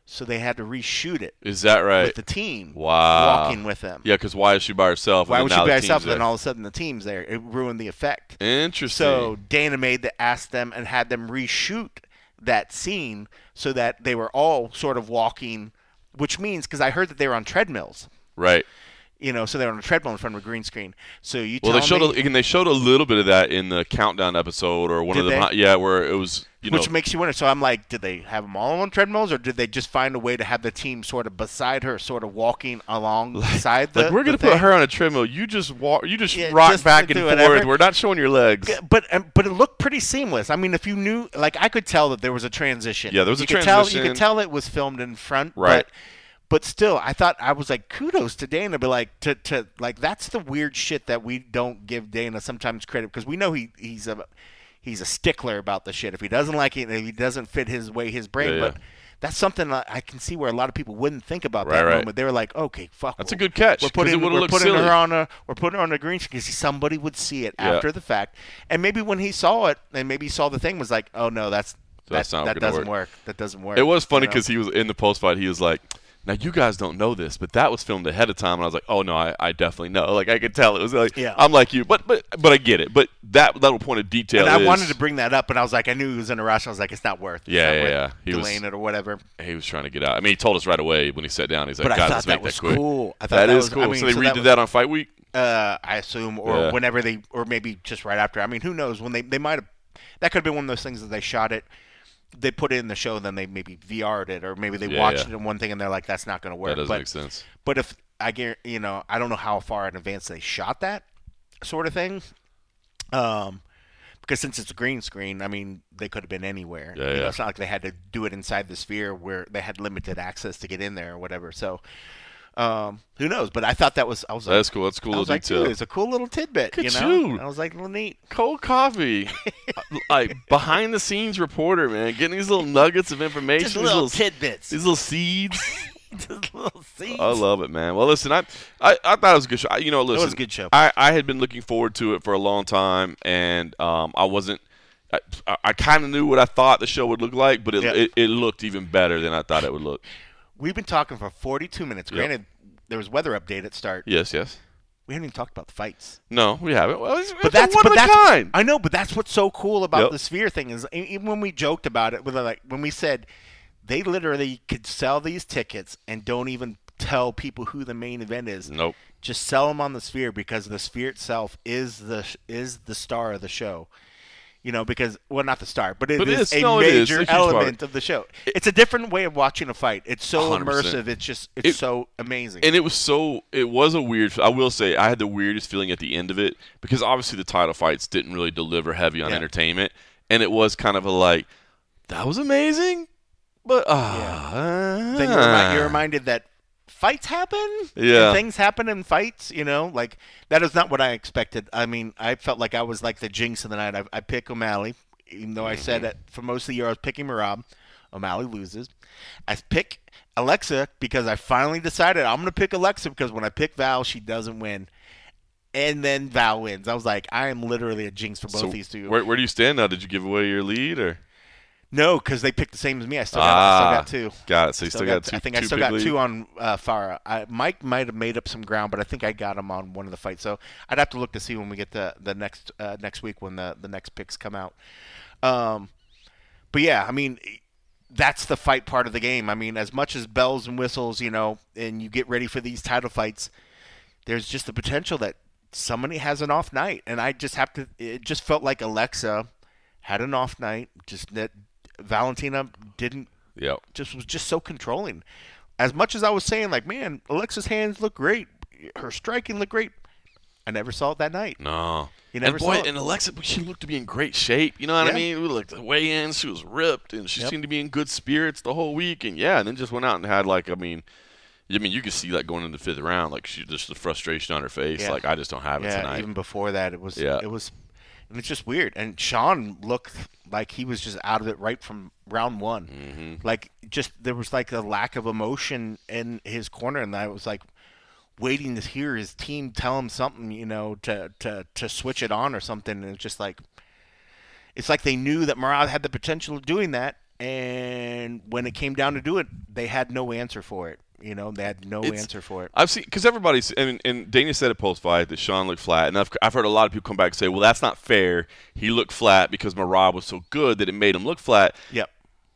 So they had to reshoot it. Is that right? With the team. Wow. Walking with them. Yeah, because why is she by herself? Why would she by herself? And then all of a sudden the team's there. It ruined the effect. Interesting. So Dana asked them and had them reshoot that scene so that they were all sort of walking, which means, because I heard that they were on treadmills. Right. So they were on a treadmill in front of a green screen. So they showed a little bit of that in the countdown episode or one of them. Yeah, where it was, which makes you wonder. So I'm like, did they have them all on treadmills, or did they just find a way to have the team sort of beside her, sort of walking alongside the? Like, we're gonna put her on a treadmill. You just walk. You just rock rock back and forth. Whatever. We're not showing your legs. But it looked pretty seamless. I mean, if you knew, like, I could tell that there was a transition. Yeah, there was a transition. You could tell it was filmed in front. Right. But still, I was like, kudos to Dana, but like to that's the weird shit that we don't give Dana sometimes credit, because we know he's a stickler about the shit. If he doesn't like it, if he doesn't fit his brain, but that's something I can see where a lot of people wouldn't think about that moment. They were like, okay, fuck. That's a good catch. We're putting her on a green screen because somebody would see it after the fact, and maybe when he saw it, and maybe saw the thing, was like, oh no, that doesn't work. That doesn't work. It was funny because he was in the post fight. He was like, now, you guys don't know this, but that was filmed ahead of time, and I was like, oh, no, I definitely know. Like, I could tell. It was like, I'm like you, but I get it. But that little point of detail I wanted to bring that up, and I was like, I knew he was in a rush. I was like, it's not worth it. Yeah. He delaying it or whatever. He was trying to get out. I mean, he told us right away when he sat down. He's like, guys, let's make that quick. Cool. I thought that is cool. I mean, so they redid that on Fight Week? I assume, or whenever or maybe just right after. I mean, who knows? When they might have – that could have been one of those things that they shot it. They put it in the show, and then they maybe VR'd it, or maybe they watched it in one thing, and they're like, "That's not going to work." That doesn't make sense. But if I don't know how far in advance they shot that sort of thing, because since it's a green screen, I mean, they could have been anywhere. It's not like they had to do it inside the Sphere where they had limited access to get in there or whatever. So. Who knows? But I thought that's cool. That's cool. Detail. It's a cool little tidbit. I was like, little neat. Cold coffee, like behind the scenes reporter, man, getting these little nuggets of information, just little tidbits, these little seeds. Just little seeds. I love it, man. Well, listen, I thought it was a good show. Listen, it was a good show. I had been looking forward to it for a long time, and I wasn't. I kind of knew what I thought the show would look like, but it looked even better than I thought it would look. We've been talking for 42 minutes. Granted, there was weather update at start. Yes. We haven't even talked about the fights. No, we haven't. Well, but that's one of a kind. I know, but that's what's so cool about the Sphere thing is, even when we joked about it, when we said they literally could sell these tickets and don't even tell people who the main event is. Nope. Just sell them on the Sphere, because the Sphere itself is the star of the show. Because, well, not the star, but it is a major element of the show. It's a different way of watching a fight. It's so 100%. Immersive. It's so amazing. And it was a weird, I will say, I had the weirdest feeling at the end of it, because obviously the title fights didn't really deliver heavy on entertainment. And it was kind of that was amazing, but then you're reminded that fights happen. And things happen in fights, like that is not what I expected. I mean, I felt like I was like the jinx of the night. I pick O'Malley, even though I said that for most of the year I was picking Merab. O'Malley loses. I pick Alexa because I finally decided I'm going to pick Alexa, because when I pick Val, she doesn't win. And then Val wins. I was like, I am literally a jinx for both these two. Where do you stand now? Did you give away your lead, or? No, because they picked the same as me. I still got two. Got it. So you still got two. I think I still got two on Farah. Mike might have made up some ground, but I think I got him on one of the fights. So I'd have to look to see when we get to the next week when the next picks come out. But yeah, I mean, that's the fight part of the game. I mean, as much as bells and whistles, and you get ready for these title fights, there's just the potential that somebody has an off night. And I just have to – it just felt like Alexa had an off night, just that Valentina didn't – just was just so controlling. As much as I was saying, like, man, Alexa's hands look great. Her striking looked great. I never saw it that night. No. You never saw it. And Alexa, she looked to be in great shape. You know what I mean? Like the weigh-ins, she was ripped, and she seemed to be in good spirits the whole week. And then just went out and had like, I mean, you could see that going into the 5th round, like she just the frustration on her face, like I just don't have it tonight. Even before that, it was, and it's just weird. And Sean looked like he was just out of it right from round 1. Mm-hmm. Like there was like a lack of emotion in his corner, and I was like, waiting to hear his team tell him something, to switch it on or something. And it's just like, it's like they knew that Merab had the potential of doing that, and when it came down to do it, they had no answer for it. They had no answer for it. I've seen, because everybody's, and Dana said it post-fight that Sean looked flat, and I've heard a lot of people come back and say, well, that's not fair. He looked flat because Merab was so good that it made him look flat. Yep.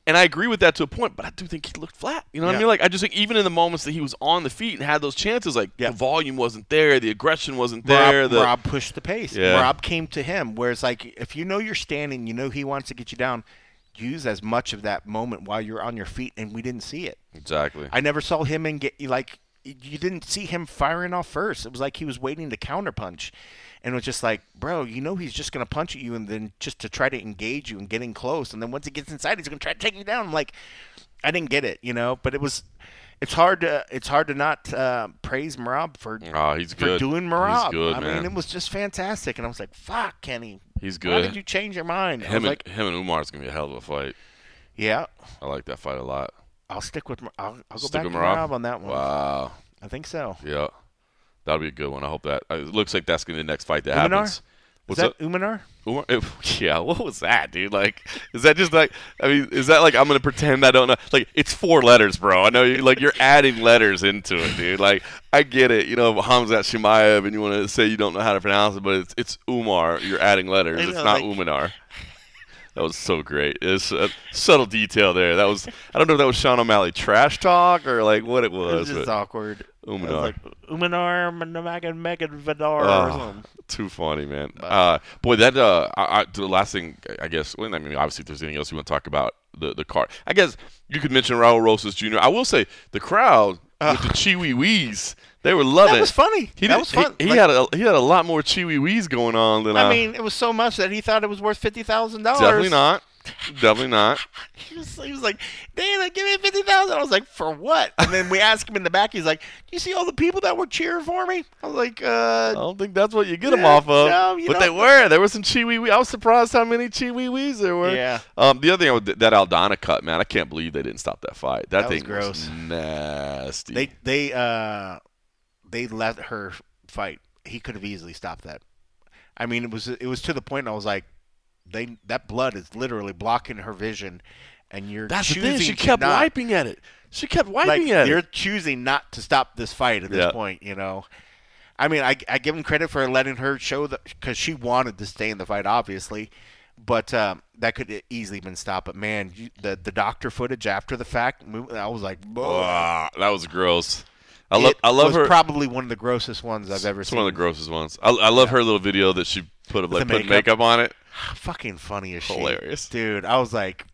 And I agree with that to a point, but I do think he looked flat. You know what I mean? Like, I just think even in the moments that he was on the feet and had those chances, like, the volume wasn't there, the aggression wasn't there. Merab pushed the pace. Merab came to him, whereas, like, if you're standing, he wants to get you down, use as much of that moment while you're on your feet, and we didn't see it. Exactly. I never saw him you didn't see him firing off first. It was like he was waiting to counterpunch. And it was just like, bro, he's just going to punch at you and then just to try to engage you and getting close. And then once he gets inside, he's going to try to take you down. I'm like, I didn't get it, But it's hard to not praise Merab for doing Merab. He's good, I man. mean, it was just fantastic. And I was like, fuck, Kenny. He's good. Why did you change your mind? Him and Umar's going to be a hell of a fight. Yeah. I like that fight a lot. I'll stick with I'll go back to Merab on that one. Wow. I think so. Yeah. That'll be a good one. I hope that. It looks like that's going to be the next fight that happens. What's that? Umanar? Yeah, what was that, dude? Like, is that just like, I mean, is that like I'm going to pretend I don't know? Like, it's 4 letters, bro. I know you're adding letters into it, dude. Like, I get it. Hamzat Chimaev, and you want to say you don't know how to pronounce it, but it's Umar. You're adding letters. It's not Umanar. That was so great. It's a subtle detail there. That was, I don't know if that was Sean O'Malley trash talk or like what it was. It was just awkward. Umanar. Like, Umanar, Megan Vidar or something. Too funny, man. Boy, that the last thing, I guess, I mean, obviously if there's anything else you want to talk about, the card. I guess you could mention Raul Rosas Jr. I will say the crowd with the Chiwi-Wees, they were loving it. That was funny. That was fun. He had a lot more Chiwi-Wees going on than I mean, it was so much that he thought it was worth $50,000. Definitely not. Definitely not. He was like, Dana, give me $50,000. I was like, for what? And then we asked him in the back. He's like, do you see all the people that were cheering for me? I was like, I don't think that's what you get them off of. No, but they were. There were some Chiwi-Wees. I was surprised how many Chiwi-Wees there were. Yeah. The other thing, that Aldana cut, man, I can't believe they didn't stop that fight. That thing was gross. Was nasty. They let her fight. He could have easily stopped that. I mean, it was to the point I was like, that blood is literally blocking her vision, and you're That's choosing the thing. She kept wiping at it. She kept wiping at it. You're choosing not to stop this fight at this point, I mean, I give him credit for letting her show that because she wanted to stay in the fight, obviously, but that could easily been stopped. But man, the doctor footage after the fact, I was like, that was gross. I love her. Probably one of the grossest ones I've ever seen. One of the grossest ones. I love her little video that she put of put makeup on it. Fucking funny as shit. Hilarious, dude. I was like,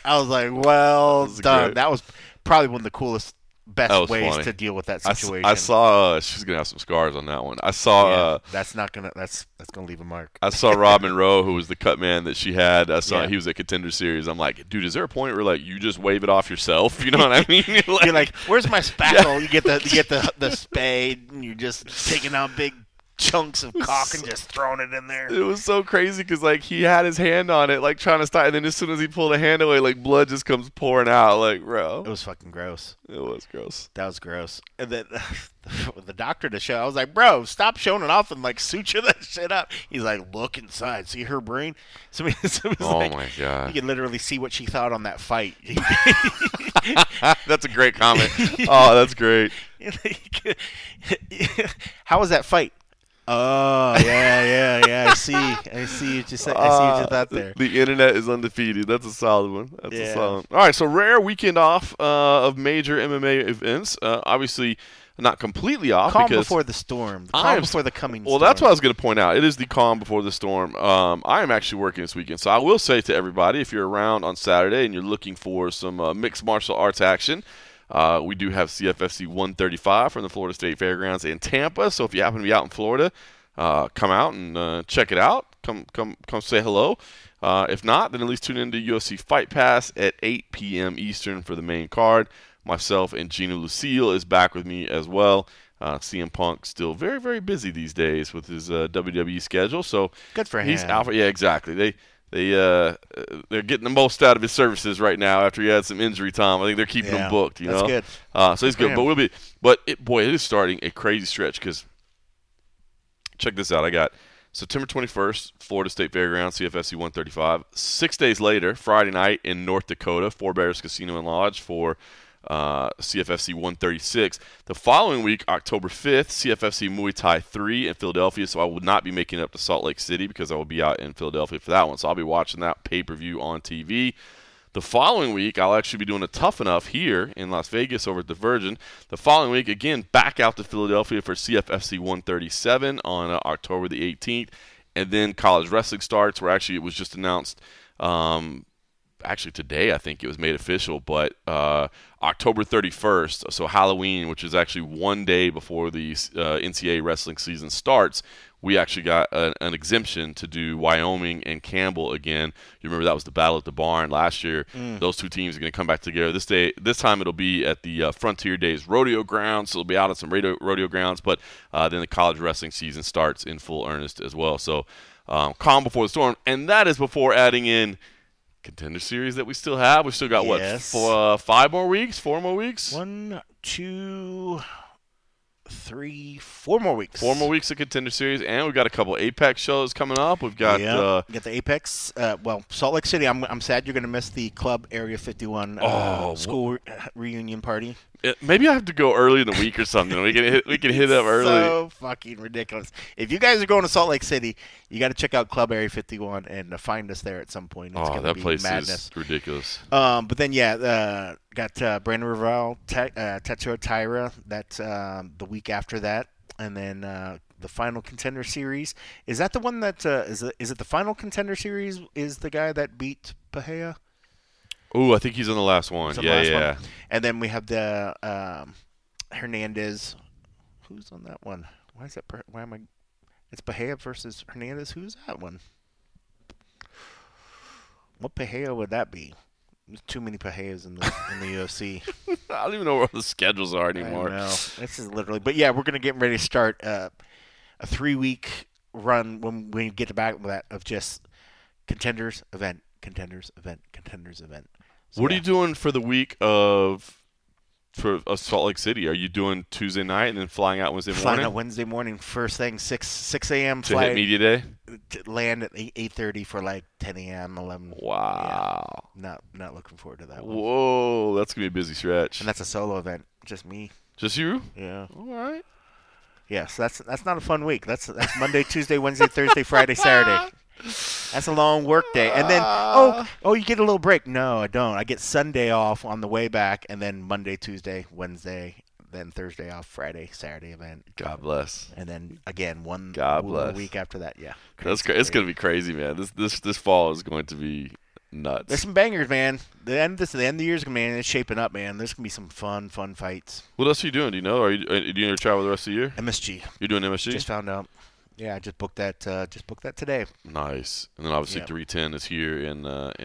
well done. Great. That was probably one of the coolest, best ways funny. To deal with that situation. I saw she's gonna have some scars on that one. I saw that's gonna leave a mark. I saw Rob Monroe, who was the cut man that she had. I saw he was at Contender Series. I'm like, dude, is there a point where like you just wave it off yourself? You know what I mean? You're like, where's my spackle? You get the spade, and you're just taking out big chunks of cock and just throwing it in there. It was so crazy because like he had his hand on it, like trying to stop, and then as soon as he pulled the hand away, like blood just comes pouring out. Like, bro, it was fucking gross. It was gross. That was gross. And then the doctor to show, I was like, bro, stop showing it off and like suture that shit up. He's like, look inside, see her brain. So it was my god, you can literally see what she thought on that fight. That's a great comment. Oh, that's great. How was that fight? Oh, yeah. I see what you said. I see what you thought there. The internet is undefeated. That's a solid one. That's a Yeah. solid one. All right, so rare weekend off of major MMA events. Obviously, not completely off. Calm because before the storm. Calm before the coming storm. Well, that's what I was going to point out. It is the calm before the storm. I am actually working this weekend. So I will say to everybody, if you're around on Saturday and you're looking for some mixed martial arts action, we do have CFFC 135 from the Florida State Fairgrounds in Tampa. So if you happen to be out in Florida, come out and check it out. Come say hello. If not, then at least tune into UFC Fight Pass at 8 p.m. Eastern for the main card. Myself and Gina Lucille is back with me as well. CM Punk still very, very busy these days with his WWE schedule. So good for him. He's alpha. Yeah, exactly. They're getting the most out of his services right now after he had some injury time. I think they're keeping him booked. You know, good. So he's good. But it is starting a crazy stretch because check this out. I got September 21st, Florida State Fairgrounds, CFFC 135. 6 days later, Friday night in North Dakota, Four Bears Casino and Lodge for CFFC 136. The following week, October 5th, CFFC Muay Thai 3 in Philadelphia. So I will not be making it up to Salt Lake City because I will be out in Philadelphia for that one. So I'll be watching that pay-per-view on TV. The following week, I'll actually be doing a Tough Enough here in Las Vegas over at the Virgin. The following week, again, back out to Philadelphia for CFFC 137 on October the 18th. And then college wrestling starts, where actually it was just announced actually today, I think it was made official, but October 31st, so Halloween, which is actually one day before the NCAA wrestling season starts, we actually got an exemption to do Wyoming and Campbell again. You remember that was the battle at the barn last year. Those two teams are going to come back together this time it'll be at the Frontier Days Rodeo Grounds, so it'll be out at some rodeo grounds, but then the college wrestling season starts in full earnest as well. So calm before the storm, and that is before adding in Contender Series that we still have. We still got, yes. 5 more weeks? 4 more weeks? 1, 2, 3, 4 more weeks. 4 more weeks of Contender Series, and we've got a couple Apex shows coming up. We've got we got the Apex. Salt Lake City. I'm sad you're going to miss the Club Area 51 school reunion party. Maybe I have to go early in the week or something. We can hit up early. So fucking ridiculous. If you guys are going to Salt Lake City, you got to check out Club Area 51 and find us there at some point. It's that be place madness. is ridiculous. But then got Brandon Ravel, Tetsuo Taira. That's the week after that, and then the Final Contender Series. Is that the one that is it the Final Contender Series? Is the guy that beat Pahea? Oh, I think he's on the last one. Yeah. One. And then we have the Hernandez. Who's on that one? Why is that? Why am I? It's Pahea versus Hernandez. Who's that one? What Pahea would that be? There's too many Paheas in the UFC. I don't even know where the schedules are anymore. I know. This is literally. But yeah, we're gonna get ready to start a 3-week run when we get back with that of just contenders event. So, what are you doing for the week for Salt Lake City? Are you doing Tuesday night and then flying out Wednesday morning? Flying out Wednesday morning, first thing, 6 a.m. to hit media day. To land at 8:30 for like 10 a.m. 11. Wow. Yeah, not looking forward to that one. Whoa, that's gonna be a busy stretch. And that's a solo event, just me. Just you? Yeah. All right. Yeah, so that's not a fun week. That's Monday, Tuesday, Wednesday, Thursday, Friday, Saturday. That's a long work day. And then, you get a little break. No, I don't. I get Sunday off on the way back, and then Monday, Tuesday, Wednesday, then Thursday off, Friday, Saturday event. God bless. And then, again, one week after that, yeah. That's crazy. It's going to be crazy, man. This fall is going to be nuts. There's some bangers, man. The end of the year, man, it's shaping up, man. There's going to be some fun fights. What else are you doing? Do you know? Are you going to travel the rest of the year? MSG. You're doing MSG? Just found out. Yeah, I just booked that. Today. Nice. And then obviously 310 is here in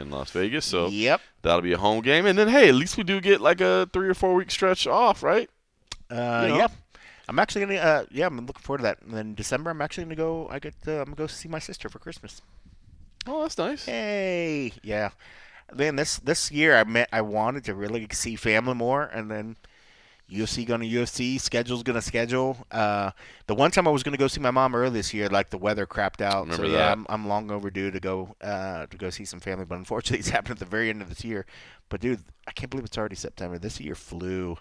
Las Vegas, so yep, that'll be a home game. And then hey, at least we do get like a 3 or 4 week stretch off, right? Yeah. I'm actually gonna. I'm looking forward to that. And then December, I'm actually gonna go. I'm gonna go see my sister for Christmas. Oh, that's nice. Hey, yeah. Then this year, I wanted to really see family more, and then UFC gonna UFC, schedule's gonna schedule. The one time I was gonna go see my mom early this year, like the weather crapped out. Remember that. I'm long overdue to go see some family, but unfortunately it's happened at the very end of this year. But dude, I can't believe it's already September. This year flew.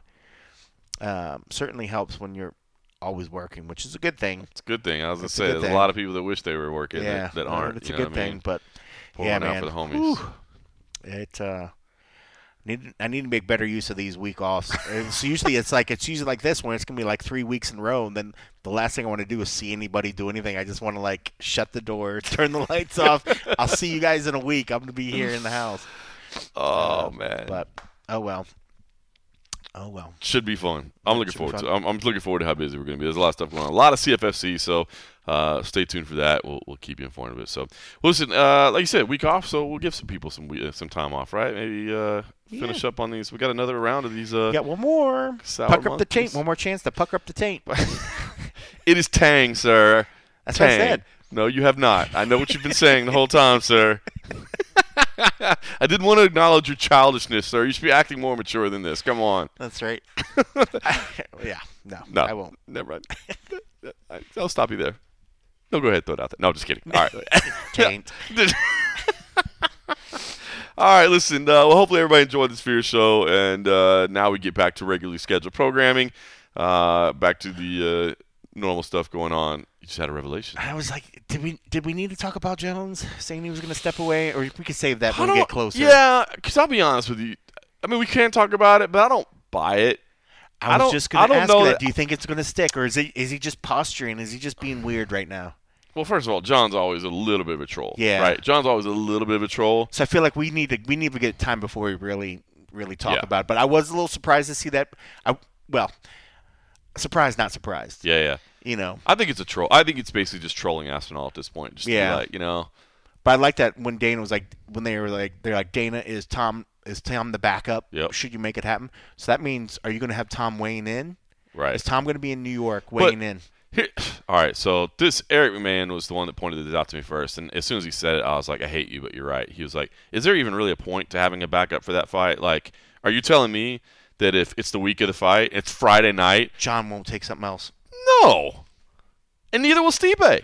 Certainly helps when you're always working, which is a good thing. It's a good thing. I was gonna say there's a lot of people that wish they were working that aren't. It's a good thing, but pour one out for the homies. I need to make better use of these week offs. It's usually like this when it's gonna be like 3 weeks in a row, and then the last thing I want to do is see anybody do anything. I just want to like shut the door, turn the lights off. I'll see you guys in a week. I'm gonna be here in the house. Oh man. But oh well. Should be fun. I'm looking forward to. I'm looking forward to how busy we're gonna be. There's a lot of stuff going on. A lot of CFFC. So stay tuned for that. We'll keep you informed of it. So listen, like you said, week off. So we'll give some people some time off, right? Maybe finish up on these. We got another round of these. Got one more. Pucker up the taint. One more chance to pucker up the taint. It is Tang, sir. That's what I said. No, you have not. I know what you've been saying the whole time, sir. I didn't want to acknowledge your childishness, sir. You should be acting more mature than this. Come on. That's right. No, I won't. Never mind. I'll stop you there. No, go ahead. Throw it out there. No, just kidding. All right. Taint. All right, listen. Well, hopefully everybody enjoyed this Fear Show, and now we get back to regularly scheduled programming, back to the normal stuff going on. You just had a revelation. I was like, did we need to talk about Jones saying he was going to step away, or we could save that when we get closer? Yeah, because I'll be honest with you. I mean, we can talk about it, but I don't buy it. I was just going to ask you that. Do you think it's going to stick, or is he just posturing? Is he just being weird right now? Well, first of all, John's always a little bit of a troll. Yeah. Right? John's always a little bit of a troll. So I feel like we need to get time before we really talk about it. But I was a little surprised to see that. Surprised, not surprised. Yeah. You know. I think it's a troll. I think it's basically just trolling Aspinall at this point. Just to be like, you know. But I like that when Dana was like, they're like, Dana, is Tom the backup? Yep. Should you make it happen? So that means, are you going to have Tom weighing in? Right. Is Tom going to be in New York weighing in? All right, so this Eric McMahon was the one that pointed this out to me first, and as soon as he said it, I was like, I hate you, but you're right. He was like, is there even really a point to having a backup for that fight? Like, are you telling me that if it's the week of the fight, it's Friday night, John won't take something else? No. And neither will Stipe.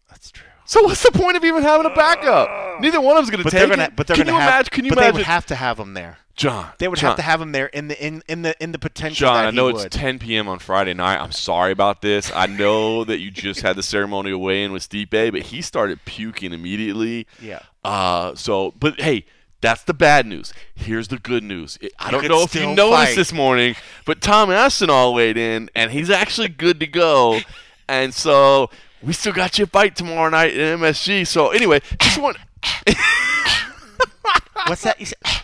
That's true. So what's the point of even having a backup? Neither one of them's going to take it. But they would have to have him there. John. They would have to have him there in the potential. John, that I know it's 10 p.m. on Friday night. I'm sorry about this. I know that you just had the ceremonial weigh-in with Stipe, but he started puking immediately. Yeah. But hey, that's the bad news. Here's the good news. I don't know if you noticed this morning, but Tom Aspinall weighed in, and he's actually good to go. And so we still got you a fight tomorrow night in MSG. So anyway, just want. What's that?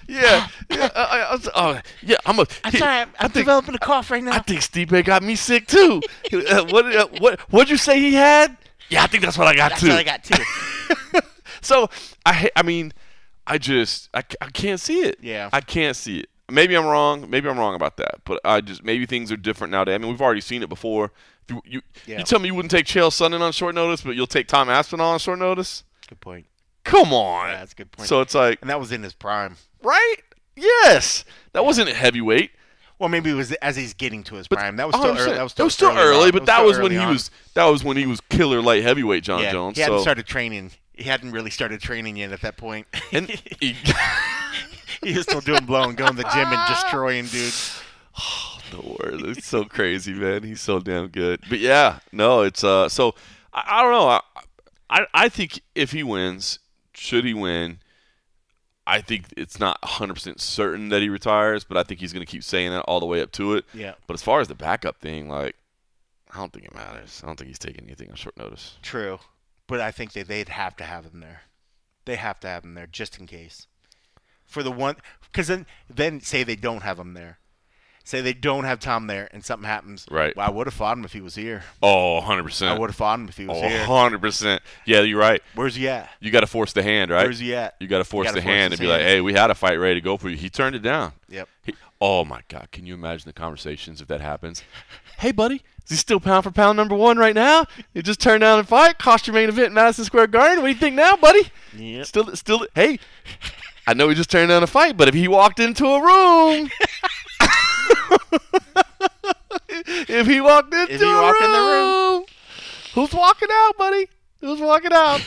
Yeah. I'm sorry. I'm developing a cough right now. I think Stipe got me sick too. What'd you say he had? Yeah, I think that's what I got too. That's what I got too. So I can't see it. Yeah. I can't see it. Maybe I'm wrong. Maybe I'm wrong about that. But maybe things are different nowadays. I mean, we've already seen it before. You tell me you wouldn't take Chael Sonnen on short notice, but you'll take Tom Aspinall on short notice? Good point. Come on. Yeah, that's a good point. So it's like, and that was in his prime, right? Yes. That wasn't heavyweight. Well, maybe it was as he's getting to his prime. That was still early. That was still early, but that was when he was. That was when he was killer light heavyweight, Jon Jones. He hadn't started training. He hadn't really started training yet at that point. And he was still doing going to the gym and destroying dudes. Oh, the word. It's so crazy, man. He's so damn good. But yeah, no, it's so I don't know. I think if he wins, should he win, I think it's not 100% certain that he retires, but I think he's going to keep saying that all the way up to it. Yeah. But as far as the backup thing, like, I don't think it matters. I don't think he's taking anything on short notice. True. But I think they'd have to have him there. They have to have him there just in case. For the one, because then say they don't have him there. Say they don't have Tom there and something happens. Right. Well, I would have fought him if he was here. Oh, 100%. I would have fought him if he was here. 100%. Yeah, you're right. Where's he at? You got to force the hand, right? Where's he at? You got to force the hand and be like, hey, we had a fight ready to go for you. He turned it down. Yep. Oh, my God. Can you imagine the conversations if that happens? Hey, buddy, is he still pound for pound number one right now? He just turned down and fight, cost your main event in Madison Square Garden. What do you think now, buddy? Yep. Still, hey, I know he just turned down a fight, but if he walked into a room. If he walked into the room, who's walking out, buddy? Who's walking out?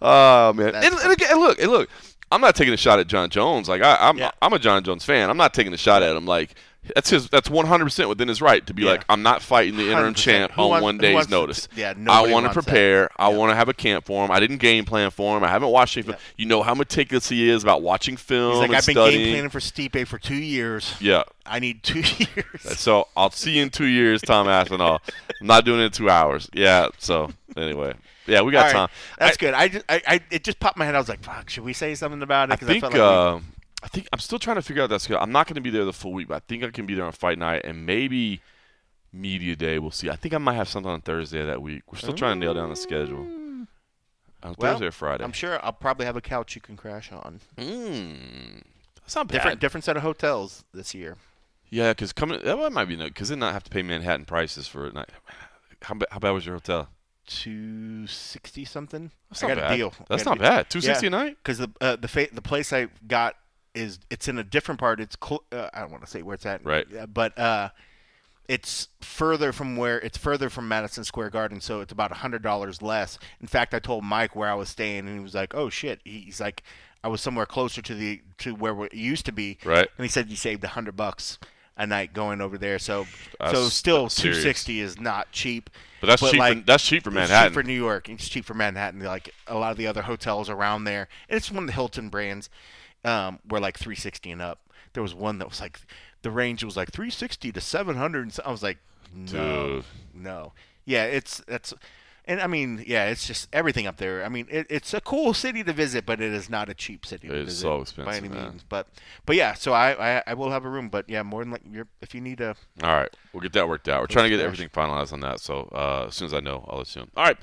Oh man! And look, I'm not taking a shot at Jon Jones. Like I'm a Jon Jones fan. I'm not taking a shot at him. Like That's 100% within his right to be like, I'm not fighting the interim 100%. champ on 1 day's notice. Yeah, I want to prepare. I Yep. want to have a camp for him. I didn't game plan for him. I haven't watched anything. Yep. You know how meticulous he is about watching film. He's like, and I've been studying. game planning for Stipe for 2 years. Yeah. I need 2 years. So I'll see you in 2 years, Tom Aspinall. I'm not doing it in 2 hours. Yeah. So anyway, yeah, we got time. That's good. It just popped in my head. I was like, fuck, should we say something about it? I think I'm still trying to figure out that schedule. I'm not going to be there the full week, but I think I can be there on fight night and maybe media day. We'll see. I think I might have something on Thursday that week. We're still trying to nail down the schedule. On Thursday or Friday. I'm sure I'll probably have a couch you can crash on. That's not bad. Different set of hotels this year. Yeah, because that might be because then not have to pay Manhattan prices for a night. How bad was your hotel? 260 something. That's I not got bad. a deal. That's not bad. 260 a night. Because the place I got it's in a different part. It's I don't want to say where it's at. Right. But it's further from Madison Square Garden, so it's about $100 less. In fact, I told Mike where I was staying, and he was like, "Oh shit." He's like, "I was somewhere closer to where we used to be." Right. And he said you saved $100 a night going over there. So That's still serious. 260 is not cheap. But that's cheap. Like, That's cheap for Manhattan. It's cheap for New York. It's cheap for Manhattan. Like a lot of the other hotels around there, and it's one of the Hilton brands. Were like 360 and up. There was one that was like the range was like 360 to 700. And so I was like, no. Yeah, and I mean, yeah, it's just everything up there. I mean, it's a cool city to visit, but it is not a cheap city to visit. It's so expensive by any man. means. But yeah, so I will have a room. But yeah, more than like if you need a. All right, we'll get that worked out. We're trying to get everything finalized on that. So as soon as I know, I'll let you know. All right.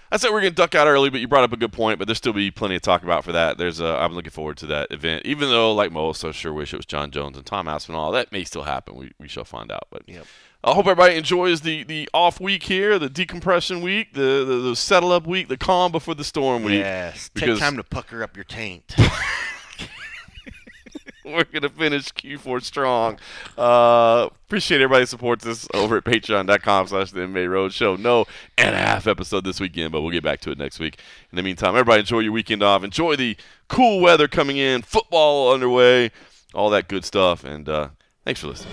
I said we're going to duck out early, but you brought up a good point. But there'll still be plenty to talk about for that. I'm looking forward to that event, even though, like most, I sure wish it was Jon Jones and Tom Aspinall. That may still happen. We shall find out. But yep. I hope everybody enjoys the off week here, the decompression week, the settle up week, the calm before the storm week. Yes, take time to pucker up your taint. We're going to finish Q4 strong. Appreciate everybody who supports us over at patreon.com/the MMA Roadshow. No and a half episode this weekend, but we'll get back to it next week. In the meantime, everybody enjoy your weekend off. Enjoy the cool weather coming in, football underway, all that good stuff. And thanks for listening.